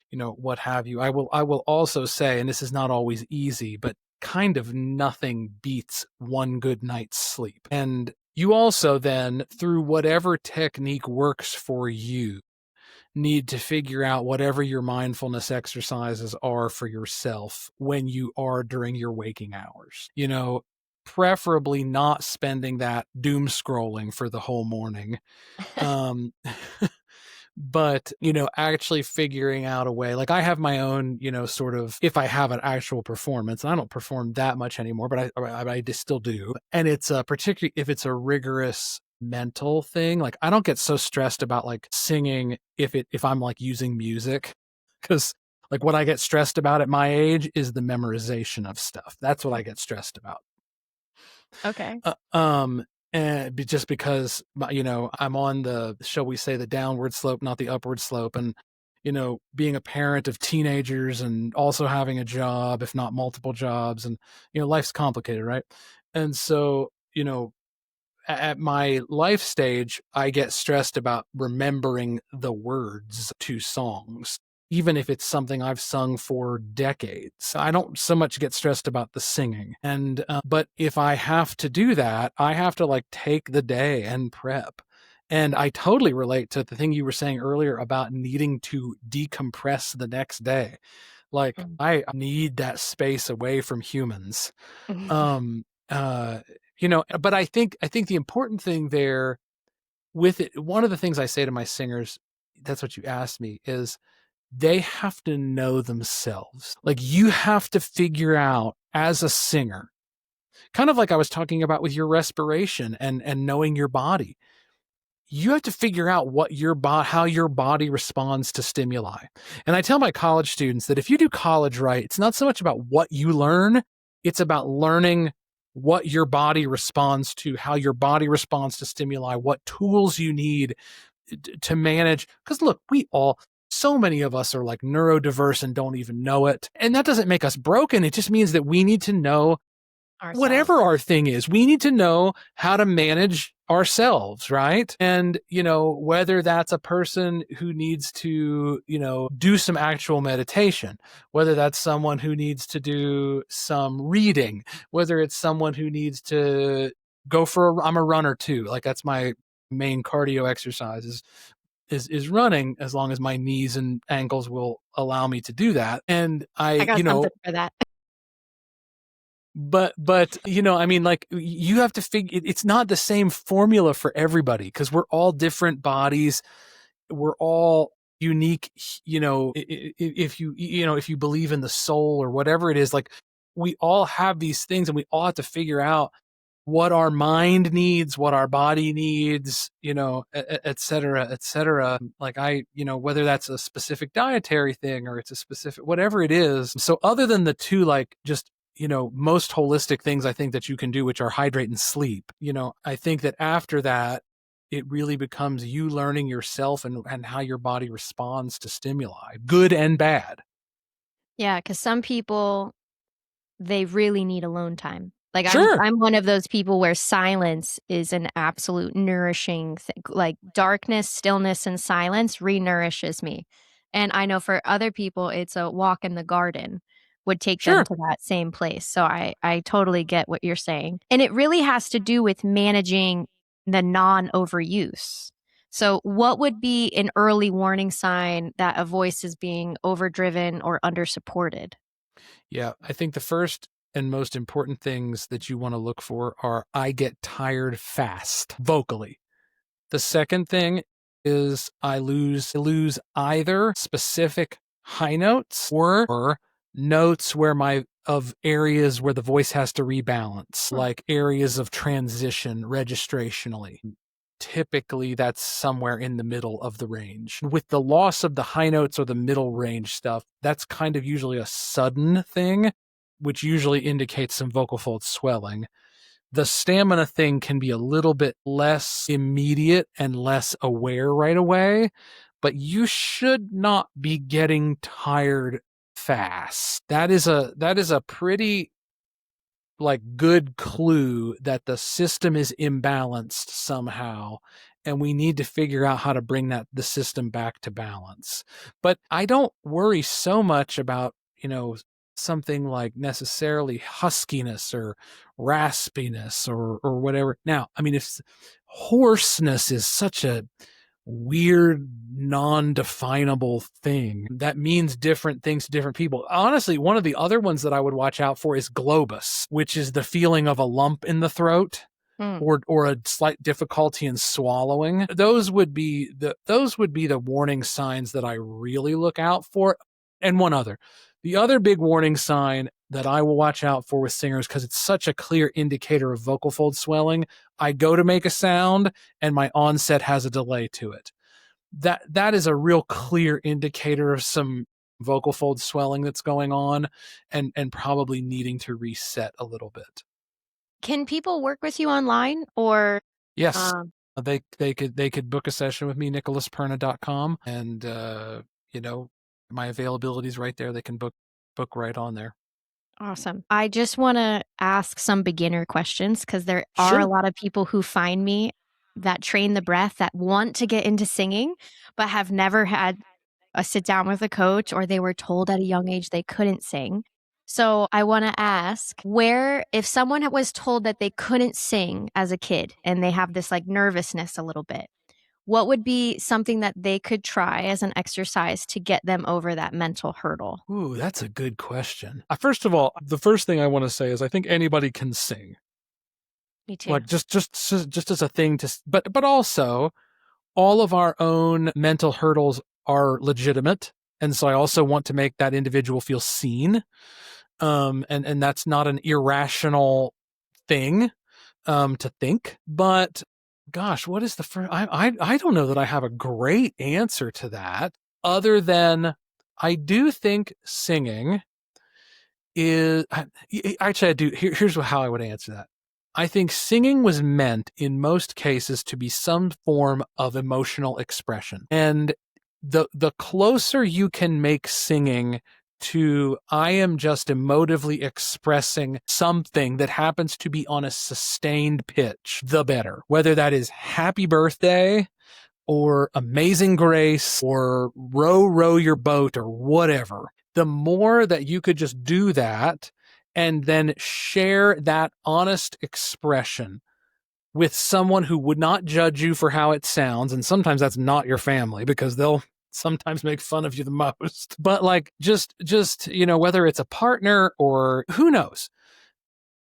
you know, what have you. I will also say, and this is not always easy, but kind of nothing beats one good night's sleep. And you also then, through whatever technique works for you, need to figure out whatever your mindfulness exercises are for yourself when you are during your waking hours. You know, preferably not spending that doom scrolling for the whole morning. But, you know, actually figuring out a way, like I have my own, you know, sort of, if I have an actual performance, and I don't perform that much anymore, but I just still do. And it's particularly if it's a rigorous mental thing, like I don't get so stressed about like singing if I'm like using music, because like what I get stressed about at my age is the memorization of stuff. That's what I get stressed about. Okay. And just because, you know, I'm on the, shall we say, the downward slope, not the upward slope. And, you know, being a parent of teenagers and also having a job, if not multiple jobs, and, you know, life's complicated, right? And so, you know, at my life stage, I get stressed about remembering the words to songs, even if it's something I've sung for decades. I don't so much get stressed about the singing. And, but if I have to do that, I have to like take the day and prep. And I totally relate to the thing you were saying earlier about needing to decompress the next day. Like I need that space away from humans. You know, but I think the important thing there with it, one of the things I say to my singers, that's what you asked me, is they have to know themselves. Like you have to figure out as a singer, kind of like I was talking about with your respiration and knowing your body. You have to figure out what how your body responds to stimuli. And I tell my college students that if you do college right, it's not so much about what you learn, it's about learning what your body responds to, how your body responds to stimuli, what tools you need to manage. Because look, So many of us are like neurodiverse and don't even know it. And that doesn't make us broken. It just means that we need to know Ourselves. whatever our thing is. We need to know how to manage ourselves, right? And, whether that's a person who needs to, do some actual meditation, whether that's someone who needs to do some reading, whether it's someone who needs to go for I'm a runner too. Like that's my main cardio exercise is running, as long as my knees and ankles will allow me to do that. And I got something for that. but I mean, like, you have to figure it's not the same formula for everybody, because we're all different bodies. We're all unique. If you believe in the soul or whatever it is, like, we all have these things, and we all have to figure out what our mind needs, what our body needs, et cetera, et cetera. Like whether that's a specific dietary thing or it's a specific, whatever it is. So other than the two, like, just, most holistic things I think that you can do, which are hydrate and sleep, I think that after that, it really becomes you learning yourself and how your body responds to stimuli, good and bad. Yeah, because some people, they really need alone time. Like Sure. I'm one of those people where silence is an absolute nourishing thing. Like darkness, stillness, and silence re-nourishes me. And I know for other people, it's a walk in the garden would take them Sure. to that same place. So I totally get what you're saying. And it really has to do with managing the non-overuse. So what would be an early warning sign that a voice is being overdriven or under-supported? Yeah, I think the first and most important things that you want to look for are I get tired fast vocally. The second thing is I lose either specific high notes or notes where of areas where the voice has to rebalance, like areas of transition registrationally. Typically that's somewhere in the middle of the range. With the loss of the high notes or the middle range stuff, that's kind of usually a sudden thing, which usually indicates some vocal fold swelling. The stamina thing can be a little bit less immediate and less aware right away, but you should not be getting tired fast. That is a pretty, like, good clue that the system is imbalanced somehow, and we need to figure out how to bring the system back to balance. But I don't worry so much about, something like necessarily huskiness or raspiness or whatever. Now, I mean, if hoarseness is such a weird, non-definable thing that means different things to different people. Honestly, one of the other ones that I would watch out for is globus, which is the feeling of a lump in the throat. Or a slight difficulty in swallowing. Those would be the warning signs that I really look out for. And one other. The other big warning sign that I will watch out for with singers, because it's such a clear indicator of vocal fold swelling, I go to make a sound and my onset has a delay to it. That is a real clear indicator of some vocal fold swelling that's going on, and probably needing to reset a little bit. Can people work with you online or? Yes. They could book a session with me, nicholasperna.com, and my availability is right there. They can book right on there. Awesome. I just want to ask some beginner questions because there are a lot of people who find me that train the breath that want to get into singing, but have never had a sit down with a coach, or they were told at a young age they couldn't sing. So I want to ask, if someone was told that they couldn't sing as a kid and they have this like nervousness a little bit, what would be something that they could try as an exercise to get them over that mental hurdle? Ooh, that's a good question. First of all, the first thing I want to say is I think anybody can sing. Me too. Like just as a thing but also all of our own mental hurdles are legitimate. And so I also want to make that individual feel seen. And that's not an irrational thing to think. But gosh, what is the first? I don't know that I have a great answer to that, other than I do think singing is actually I do. Here's how I would answer that. I think singing was meant in most cases to be some form of emotional expression. And the closer you can make singing to I am just emotively expressing something that happens to be on a sustained pitch, the better. Whether that is happy birthday or amazing grace or row, row your boat or whatever. The more that you could just do that and then share that honest expression with someone who would not judge you for how it sounds. And sometimes that's not your family because they'll sometimes make fun of you the most. But like just, whether it's a partner or who knows,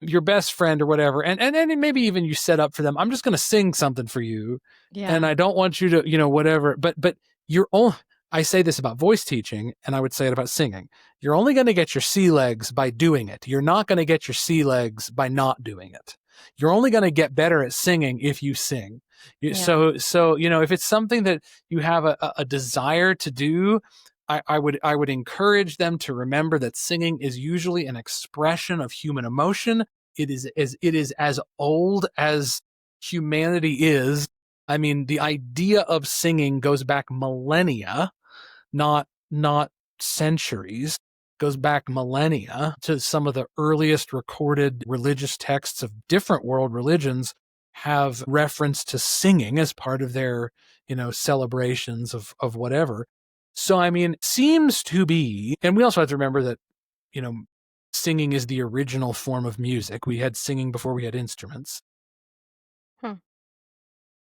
your best friend or whatever, and maybe even you set up for them, I'm just going to sing something for you. Yeah. And I don't want you to, whatever, but you're all, I say this about voice teaching and I would say it about singing. You're only going to get your sea legs by doing it. You're not going to get your sea legs by not doing it. You're only going to get better at singing if you sing. Yeah. So, if it's something that you have a desire to do, I would encourage them to remember that singing is usually an expression of human emotion. It is as old as humanity is. I mean, the idea of singing goes back millennia, not centuries. Goes back millennia to some of the earliest recorded religious texts of different world religions have reference to singing as part of their, celebrations of whatever. So, I mean, seems to be, and we also have to remember that, singing is the original form of music. We had singing before we had instruments.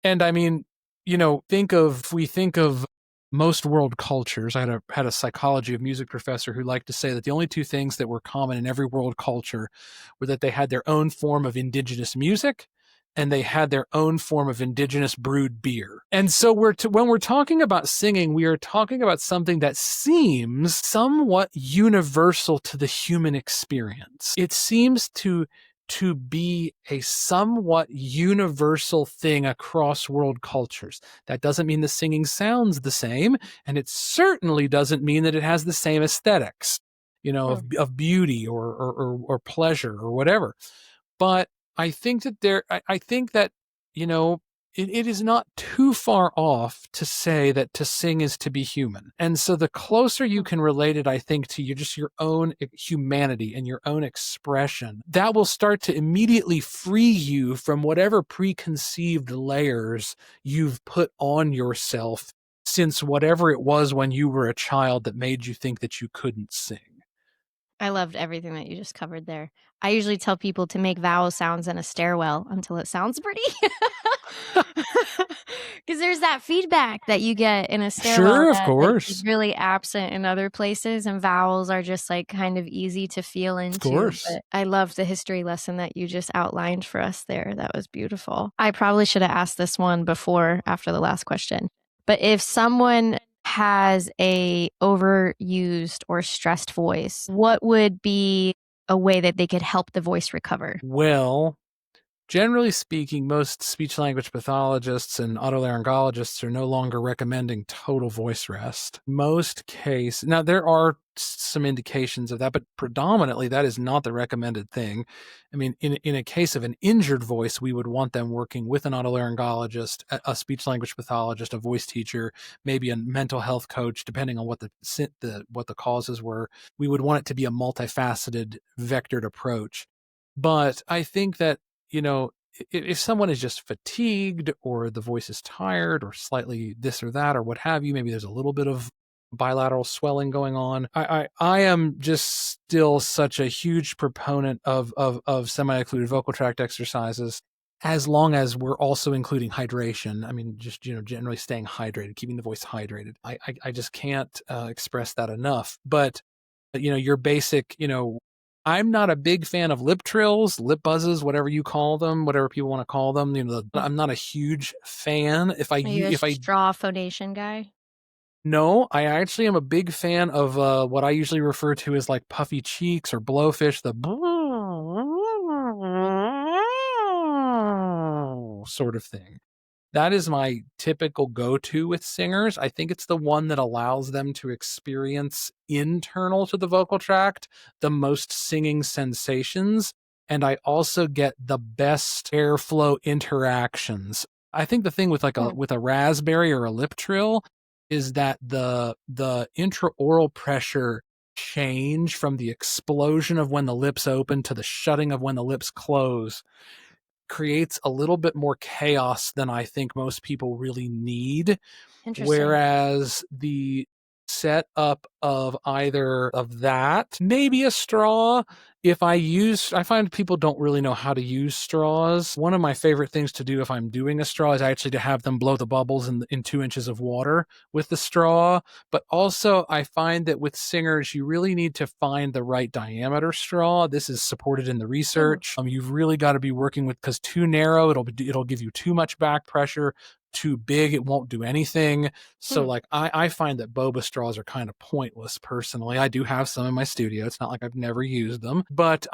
And I mean, if we think of most world cultures, I had a psychology of music professor who liked to say that the only two things that were common in every world culture were that they had their own form of indigenous music and they had their own form of indigenous brewed beer. And so when we're talking about singing, we are talking about something that seems somewhat universal to the human experience. It seems to be a somewhat universal thing across world cultures. That doesn't mean the singing sounds the same, and it certainly doesn't mean that it has the same aesthetics, of beauty or pleasure or whatever. But I think that I think that, it is not too far off to say that to sing is to be human. And so the closer you can relate it, I think, to your own humanity and your own expression, that will start to immediately free you from whatever preconceived layers you've put on yourself since whatever it was when you were a child that made you think that you couldn't sing. I loved everything that you just covered there. I usually tell people to make vowel sounds in a stairwell until it sounds pretty. Because there's that feedback that you get in a stairwell Sure, of that course. is really absent in other places, and vowels are just like kind of easy to feel into. Of course. But I loved the history lesson that you just outlined for us there. That was beautiful. I probably should have asked this one after the last question. But if someone has a overused or stressed voice, what would be a way that they could help the voice recover? Well, generally speaking, most speech language pathologists and otolaryngologists are no longer recommending total voice rest. Most cases, now there are some indications of that, but predominantly that is not the recommended thing. I mean, in a case of an injured voice, we would want them working with an otolaryngologist, a speech language pathologist, a voice teacher, maybe a mental health coach, depending on what the causes were. We would want it to be a multifaceted, vectored approach. But I think that, if someone is just fatigued or the voice is tired or slightly this or that or what have you, maybe there's a little bit of bilateral swelling going on. I am just still such a huge proponent of semi-occluded vocal tract exercises, as long as we're also including hydration. I mean, just, generally staying hydrated, keeping the voice hydrated. I just can't express that enough. But, your basic, I'm not a big fan of lip trills, lip buzzes, whatever you call them, whatever people want to call them. I'm not a huge fan. Are you a straw phonation guy? No, I actually am a big fan of what I usually refer to as like puffy cheeks or blowfish, the sort of thing. That is my typical go-to with singers. I think it's the one that allows them to experience internal to the vocal tract the most singing sensations. And I also get the best airflow interactions. I think the thing with with a raspberry or a lip trill is that the intraoral pressure change from the explosion of when the lips open to the shutting of when the lips close creates a little bit more chaos than I think most people really need. Interesting. Whereas the setup of either of that, maybe a straw. I find people don't really know how to use straws. One of my favorite things to do if I'm doing a straw is actually to have them blow the bubbles in 2 inches of water with the straw. But also, I find that with singers, you really need to find the right diameter straw. This is supported in the Ooh. research. You've really got to be working with, because too narrow, it'll give you too much back pressure. Too big, it won't do anything. So Hmm. like I find that boba straws are kind of pointless personally. I do have some in my studio. It's not like I've never used them, but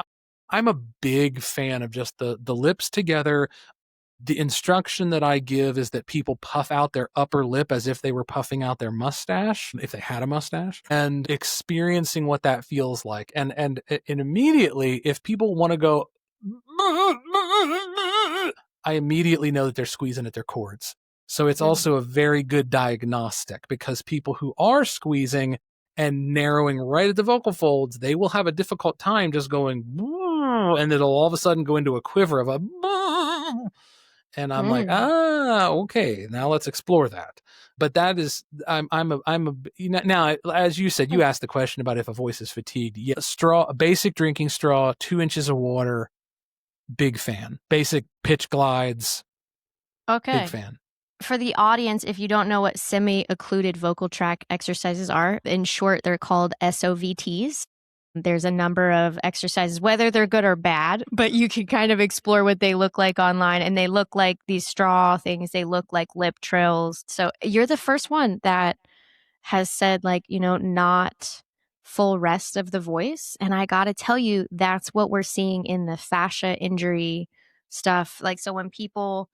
I'm a big fan of just the lips together. The instruction that I give is that people puff out their upper lip as if they were puffing out their mustache, if they had a mustache, and experiencing what that feels like. And immediately, if people want to go, I immediately know that they're squeezing at their cords. So it's Hmm. also a very good diagnostic, because people who are squeezing and narrowing right at the vocal folds, they will have a difficult time just going, and it'll all of a sudden go into a quiver of a, and I'm like, Mm. okay, now let's explore that. But that is, now, as you said, you asked the question about if a voice is fatigued. Yeah, a basic drinking straw, 2 inches of water, big fan. Basic pitch glides, big Okay. fan. For the audience, if you don't know what semi-occluded vocal tract exercises are, in short, they're called SOVTs. There's a number of exercises, whether they're good or bad, but you can kind of explore what they look like online. And they look like these straw things, they look like lip trills. So you're the first one that has said, like, not full rest of the voice. And I got to tell you, that's what we're seeing in the fascia injury stuff. Like, so when people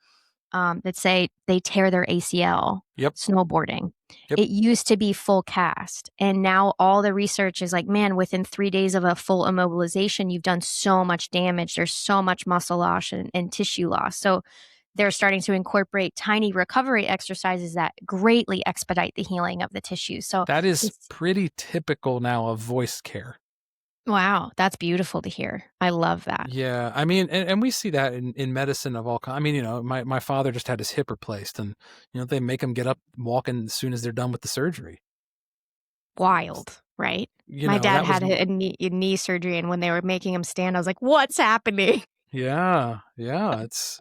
that say they tear their ACL Yep. snowboarding. Yep. It used to be full cast. And now all the research is like, man, within 3 days of a full immobilization, you've done so much damage. There's so much muscle loss and tissue loss. So they're starting to incorporate tiny recovery exercises that greatly expedite the healing of the tissue. So That is it's, pretty typical now of voice care. wow, that's beautiful to hear. I love that. Yeah, I mean, and we see that in medicine of all kinds. I mean, my father just had his hip replaced, and they make him get up walking as soon as they're done with the surgery. Wild, right? My dad That was, had a knee surgery, and when they were making him stand, I was like, what's happening? yeah, yeah. It's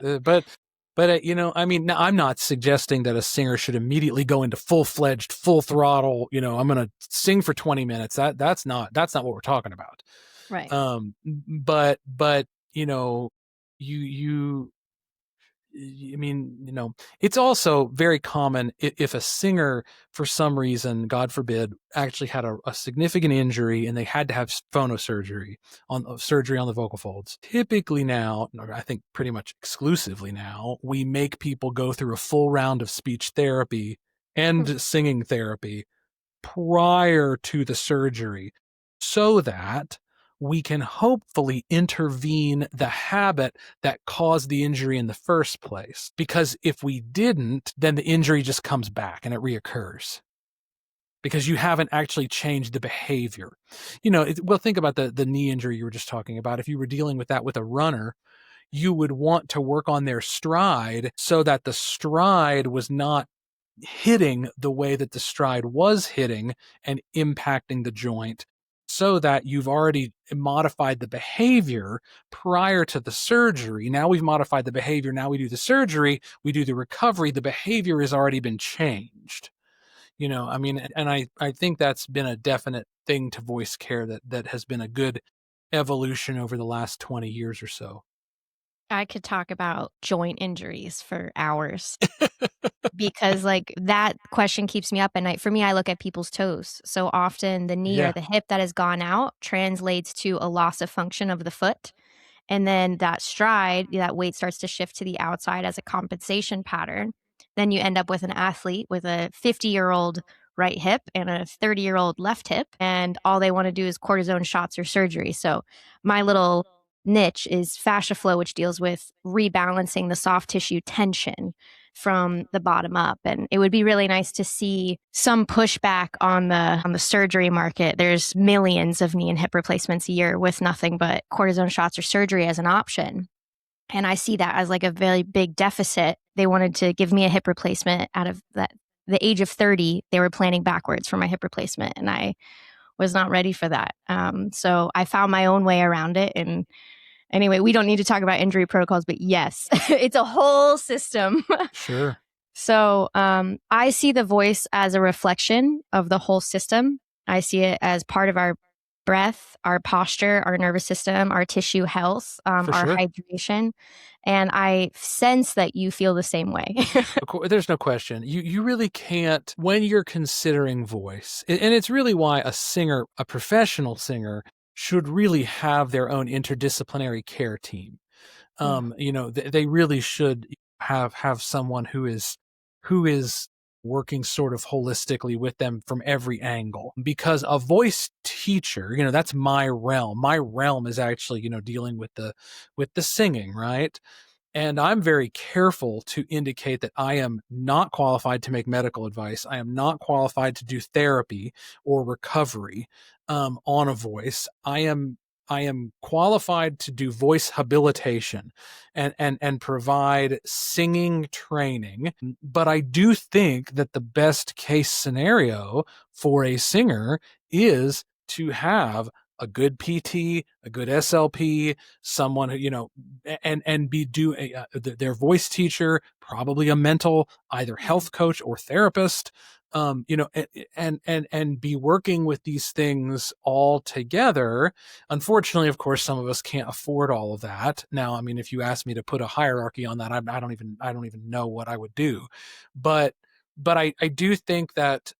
I mean, now, I'm not suggesting that a singer should immediately go into full-fledged, full throttle. I'm going to sing for 20 minutes. That's not what we're talking about. Right. But you I mean, it's also very common if a singer, for some reason, God forbid, actually had a significant injury and they had to have phonosurgery surgery on the vocal folds. Typically now, I think pretty much exclusively now, we make people go through a full round of speech therapy Hmm. and singing therapy prior to the surgery, so that we can hopefully intervene the habit that caused the injury in the first place. Because if we didn't, then the injury just comes back and it reoccurs, because you haven't actually changed the behavior. Well, think about the knee injury you were just talking about. If you were dealing with that with a runner, you would want to work on their stride so that the stride was not hitting the way that the stride was hitting and impacting the joint, so that you've already modified the behavior prior to the surgery. Now we've modified the behavior. Now we do the surgery, we do the recovery. The behavior has already been changed. I mean, and I think that's been a definite thing to voice care that has been a good evolution over the last 20 years or so. I could talk about joint injuries for hours because, like, that question keeps me up at night. For me, I look at people's toes. So often the knee or Yeah, the hip that has gone out translates to a loss of function of the foot. And then that stride, that weight starts to shift to the outside as a compensation pattern. Then you end up with an athlete with a 50-year-old right hip and a 30-year-old left hip, and all they want to do is cortisone shots or surgery. So my little niche is fascia flow, which deals with rebalancing the soft tissue tension. from the bottom up. And it would be really nice to see some pushback on the surgery market. There's millions of knee and hip replacements a year with nothing but cortisone shots or surgery as an option. And I see that as like a very big deficit. They wanted to give me a hip replacement out of the age of 30. They were planning backwards for my hip replacement, and I was not ready for that. So I found my own way around it. And anyway, we don't need to talk about injury protocols, but yes, it's a whole system. Sure. So I see the voice as a reflection of the whole system. I see it as part of our breath, our posture, our nervous system, our tissue health, our sure. hydration. And I sense that you feel the same way. There's no question. You really can't, when you're considering voice, and it's really why a singer, a professional singer, should really have their own interdisciplinary care team. You know, they really should have someone who is working sort of holistically with them from every angle, because a voice teacher, you know, that's my realm. My realm is actually, you know, dealing with the singing, right? And I'm very careful to indicate that I am not qualified to make medical advice. I am not qualified to do therapy or recovery on a voice. I am qualified to do voice habilitation and provide singing training. But I do think that the best case scenario for a singer is to have a good PT, a good SLP, someone who, you know, and be their voice teacher, probably a mental, either health coach or therapist, you know, and be working with these things all together. Unfortunately, of course, some of us can't afford all of that. Now, I mean, if you ask me to put a hierarchy on that, I don't even know what I would do, but I do think that,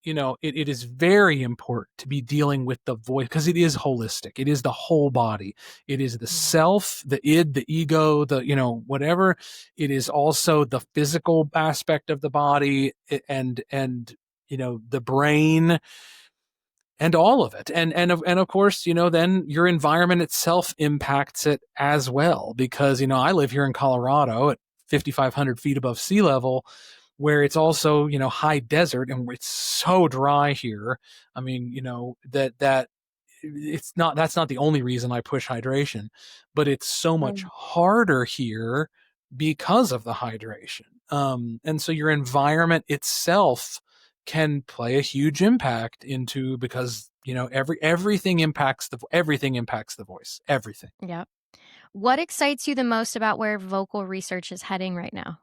you know, it is very important to be dealing with the voice, because it is holistic. It is the whole body. It is the self, the id, the ego, the, you know, whatever. It is also the physical aspect of the body and, you know, the brain and all of it. And of course, you know, then your environment itself impacts it as well, because, you know, I live here in Colorado at 5,500 feet above sea level, where it's also, you know, high desert, and it's so dry here. I mean, you know, that it's not, that's not the only reason I push hydration, but it's so much harder here because of the hydration. And so your environment itself can play a huge impact into, because, you know, everything impacts the voice, everything. Yeah. What excites you the most about where vocal research is heading right now?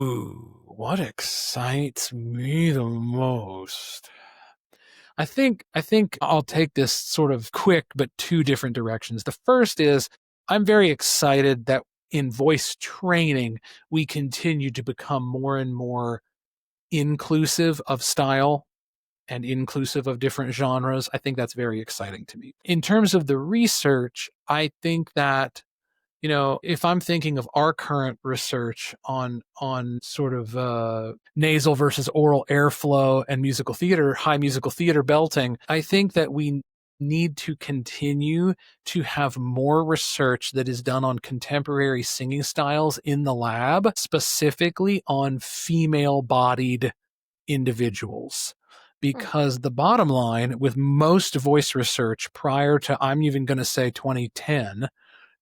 Ooh, what excites me the most? I think I'll take this sort of quick but two different directions. The first is, I'm very excited that in voice training, we continue to become more and more inclusive of style and inclusive of different genres. I think that's very exciting to me. In terms of the research, I think that, you know, if I'm thinking of our current research on sort of nasal versus oral airflow and musical theater, high musical theater belting, I think that we need to continue to have more research that is done on contemporary singing styles in the lab, specifically on female-bodied individuals. Because the bottom line with most voice research prior to, I'm even going to say 2010,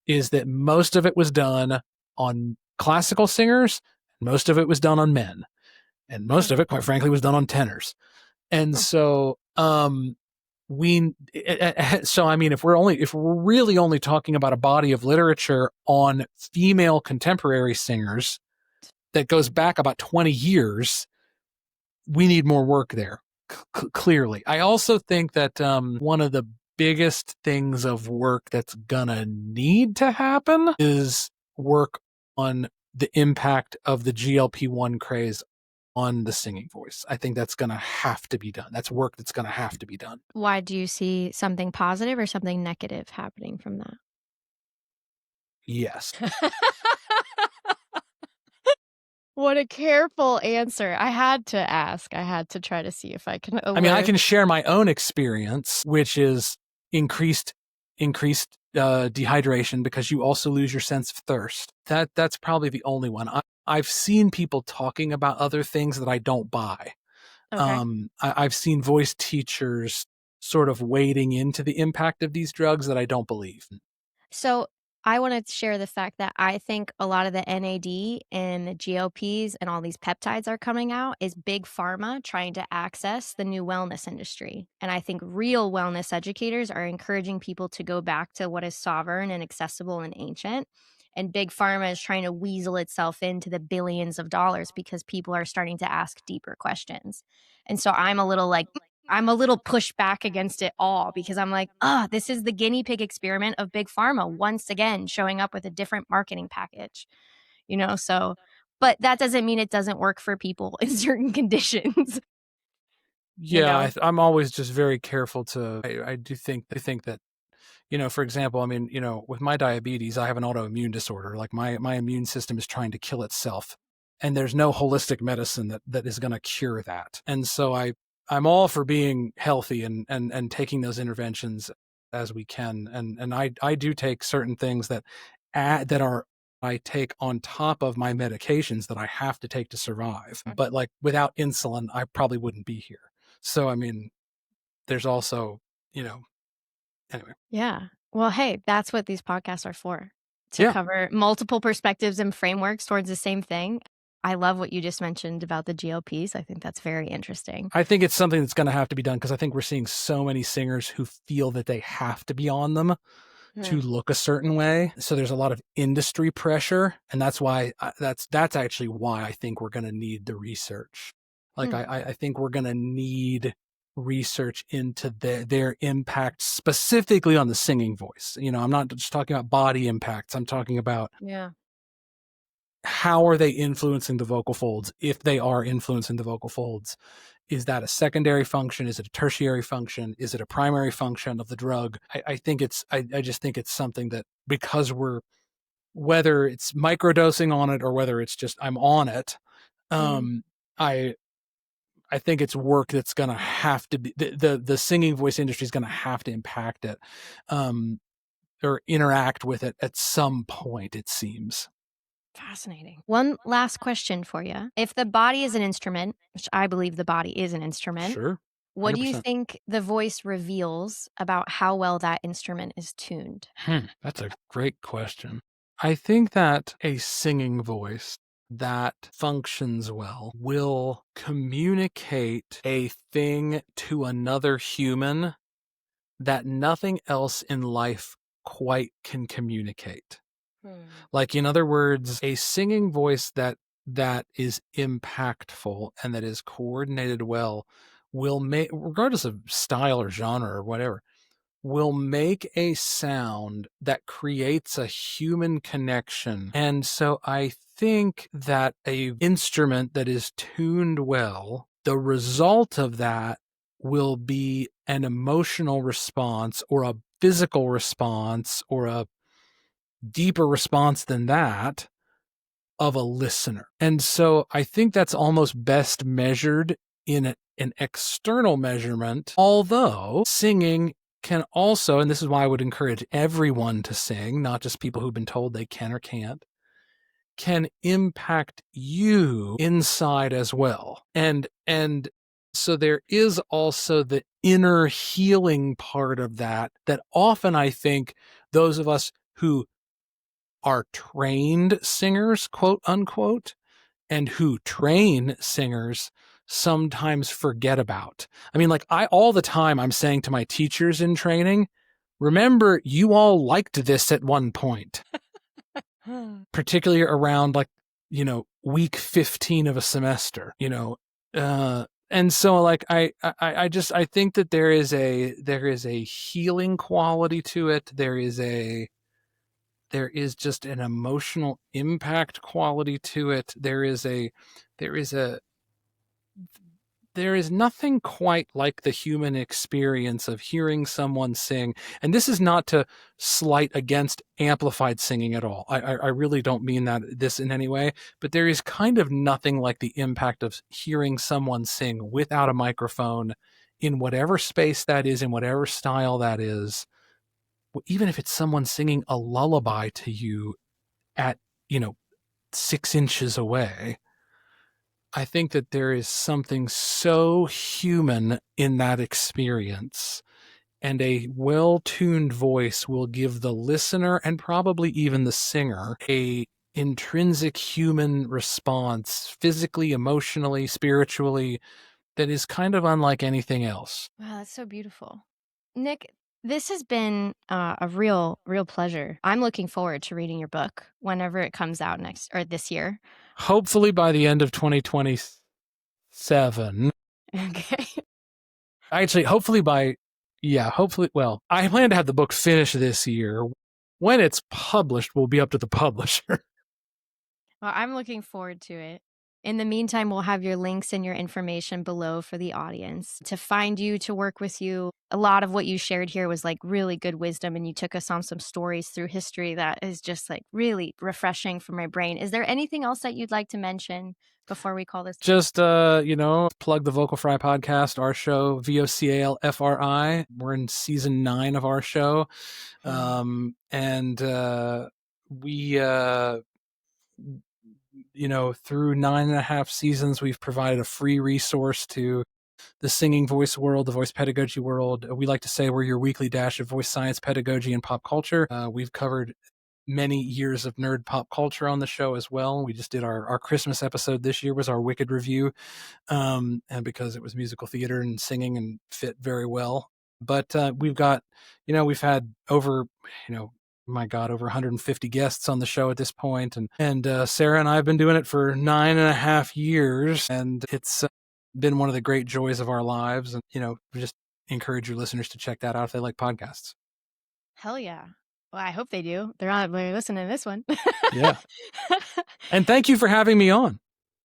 is that most of it was done on classical singers, most of it was done on men, and most of it, quite frankly, was done on tenors. And so, I mean, if we're really only talking about a body of literature on female contemporary singers that goes back about 20 years, we need more work there. Clearly. I also think that one of the biggest things of work that's gonna need to happen is work on the impact of the GLP-1 craze on the singing voice. I think that's gonna have to be done. That's work that's gonna have to be done. Why do you see something positive or something negative happening from that? Yes. What a careful answer. I had to ask. I had to try to see if I can alert. I mean, I can share my own experience, which is increased dehydration, because you also lose your sense of thirst. That's probably the only one. I've seen people talking about other things that I don't buy. Okay. I've seen voice teachers sort of wading into the impact of these drugs that I don't believe. So I want to share the fact that I think a lot of the NAD and the GLPs and all these peptides are coming out is big pharma trying to access the new wellness industry. And I think real wellness educators are encouraging people to go back to what is sovereign and accessible and ancient. And big pharma is trying to weasel itself into the billions of dollars because people are starting to ask deeper questions. And so I'm a little pushed back against it all because I'm like, this is the guinea pig experiment of big pharma once again showing up with a different marketing package, you know? So, but that doesn't mean it doesn't work for people in certain conditions, you Yeah, know? I'm always just very careful to. I do think that, for example, I mean, with my diabetes, I have an autoimmune disorder. Like my immune system is trying to kill itself, and there's no holistic medicine that is going to cure that. And so I'm all for being healthy and taking those interventions as we can. And I do take certain things that are I take on top of my medications that I have to take to survive. But like without insulin, I probably wouldn't be here. So I mean, there's also, you know, anyway. Yeah. Well, hey, that's what these podcasts are for, to Yeah. cover multiple perspectives and frameworks towards the same thing. I love what you just mentioned about the GLPs. I think that's very interesting. I think it's something that's going to have to be done because I think we're seeing so many singers who feel that they have to be on them to look a certain way. So there's a lot of industry pressure, and that's why that's actually why I think we're going to need the research. Like I think we're going to need research into their impact specifically on the singing voice. I'm not just talking about body impacts. I'm talking about Yeah. how are they influencing the vocal folds if they are influencing the vocal folds. Is that a secondary function? Is it a tertiary function? Is it a primary function of the drug? I think I just think it's something that, because whether it's microdosing on it or whether it's just I'm on it, I I think it's work that's going to have to be, the singing voice industry is going to have to impact it, or interact with it at some point, it seems. Fascinating. One last question for you. If the body is an instrument, which I believe the body is an instrument, Sure. what do you 100%. think the voice reveals about how well that instrument is tuned? That's a great question. I think that a singing voice that functions well will communicate a thing to another human that nothing else in life quite can communicate. Like, in other words, a singing voice that is impactful and that is coordinated well will make, regardless of style or genre or whatever, will make a sound that creates a human connection. And so I think that a instrument that is tuned well, the result of that will be an emotional response or a physical response or a deeper response than that of a listener. And so I think that's almost best measured in an external measurement, although singing can also, and this is why I would encourage everyone to sing, not just people who've been told they can or can't, can impact you inside as well. And so there is also the inner healing part of that often I think those of us who are trained singers, quote unquote, and who train singers sometimes forget about. I mean, like, all the time I'm saying to my teachers in training, remember, you all liked this at one point, particularly around, like, week 15 of a semester, and so, like, I think that there is a healing quality to it. There is just an emotional impact quality to it. There is nothing quite like the human experience of hearing someone sing. And this is not to slight against amplified singing at all. I really don't mean this in any way, but there is kind of nothing like the impact of hearing someone sing without a microphone, in whatever space that is, in whatever style that is. Even if it's someone singing a lullaby to you at, 6 inches away. I think that there is something so human in that experience, and a well-tuned voice will give the listener and probably even the singer a intrinsic human response, physically, emotionally, spiritually, that is kind of unlike anything else. Wow, that's so beautiful. Nick, this has been a real pleasure. I'm looking forward to reading your book whenever it comes out next or this year. Hopefully by the end of 2027. Okay. Actually, hopefully, well, I plan to have the book finished this year. When it's published, will be up to the publisher. Well, I'm looking forward to it. In the meantime, we'll have your links and your information below for the audience to find you, to work with you. A lot of what you shared here was like really good wisdom, and you took us on some stories through history that is just like really refreshing for my brain. Is there anything else that you'd like to mention before we call this? Just, plug the Vocal Fry podcast, our show, VOCALFRI. We're in season 9 of our show. We, through 9.5 seasons, we've provided a free resource to the singing voice world, the voice pedagogy world. We like to say we're your weekly dash of voice science, pedagogy, and pop culture. We've covered many years of nerd pop culture on the show as well. We just did our Christmas episode this year was our Wicked review, and because it was musical theater and singing and fit very well. But we've got, we've had over, my God, over 150 guests on the show at this point. And Sarah and I have been doing it for 9.5 years, and it's been one of the great joys of our lives. And, we just encourage your listeners to check that out if they like podcasts. Hell yeah. Well, I hope they do. They're listening to this one. Yeah. And thank you for having me on.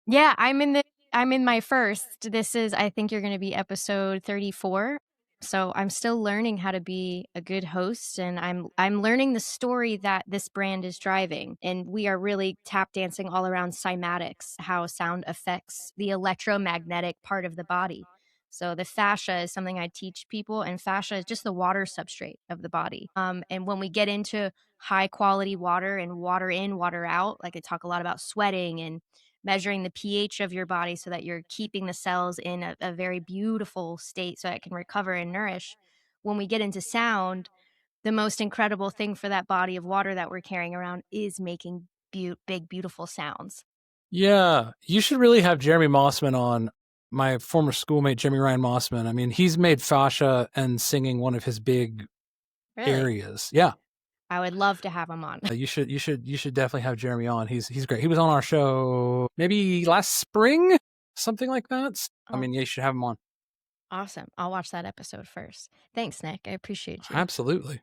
Yeah, I'm in my first. This is, I think you're going to be episode 34. So I'm still learning how to be a good host, and I'm learning the story that this brand is driving. And we are really tap dancing all around cymatics, how sound affects the electromagnetic part of the body. So the fascia is something I teach people, and fascia is just the water substrate of the body. And when we get into high quality water and water in, water out, like I talk a lot about sweating and measuring the pH of your body so that you're keeping the cells in a very beautiful state so it can recover and nourish. When we get into sound, the most incredible thing for that body of water that we're carrying around is making big, beautiful sounds. Yeah, you should really have Jeremy Mossman on. My former schoolmate, Jeremy Ryan Mossman. I mean, he's made fascia and singing one of his big areas. Yeah. I would love to have him on. You should definitely have Jeremy on. He's great. He was on our show maybe last spring, something like that. I mean, yeah, you should have him on. Awesome. I'll watch that episode first. Thanks, Nick. I appreciate you. Absolutely.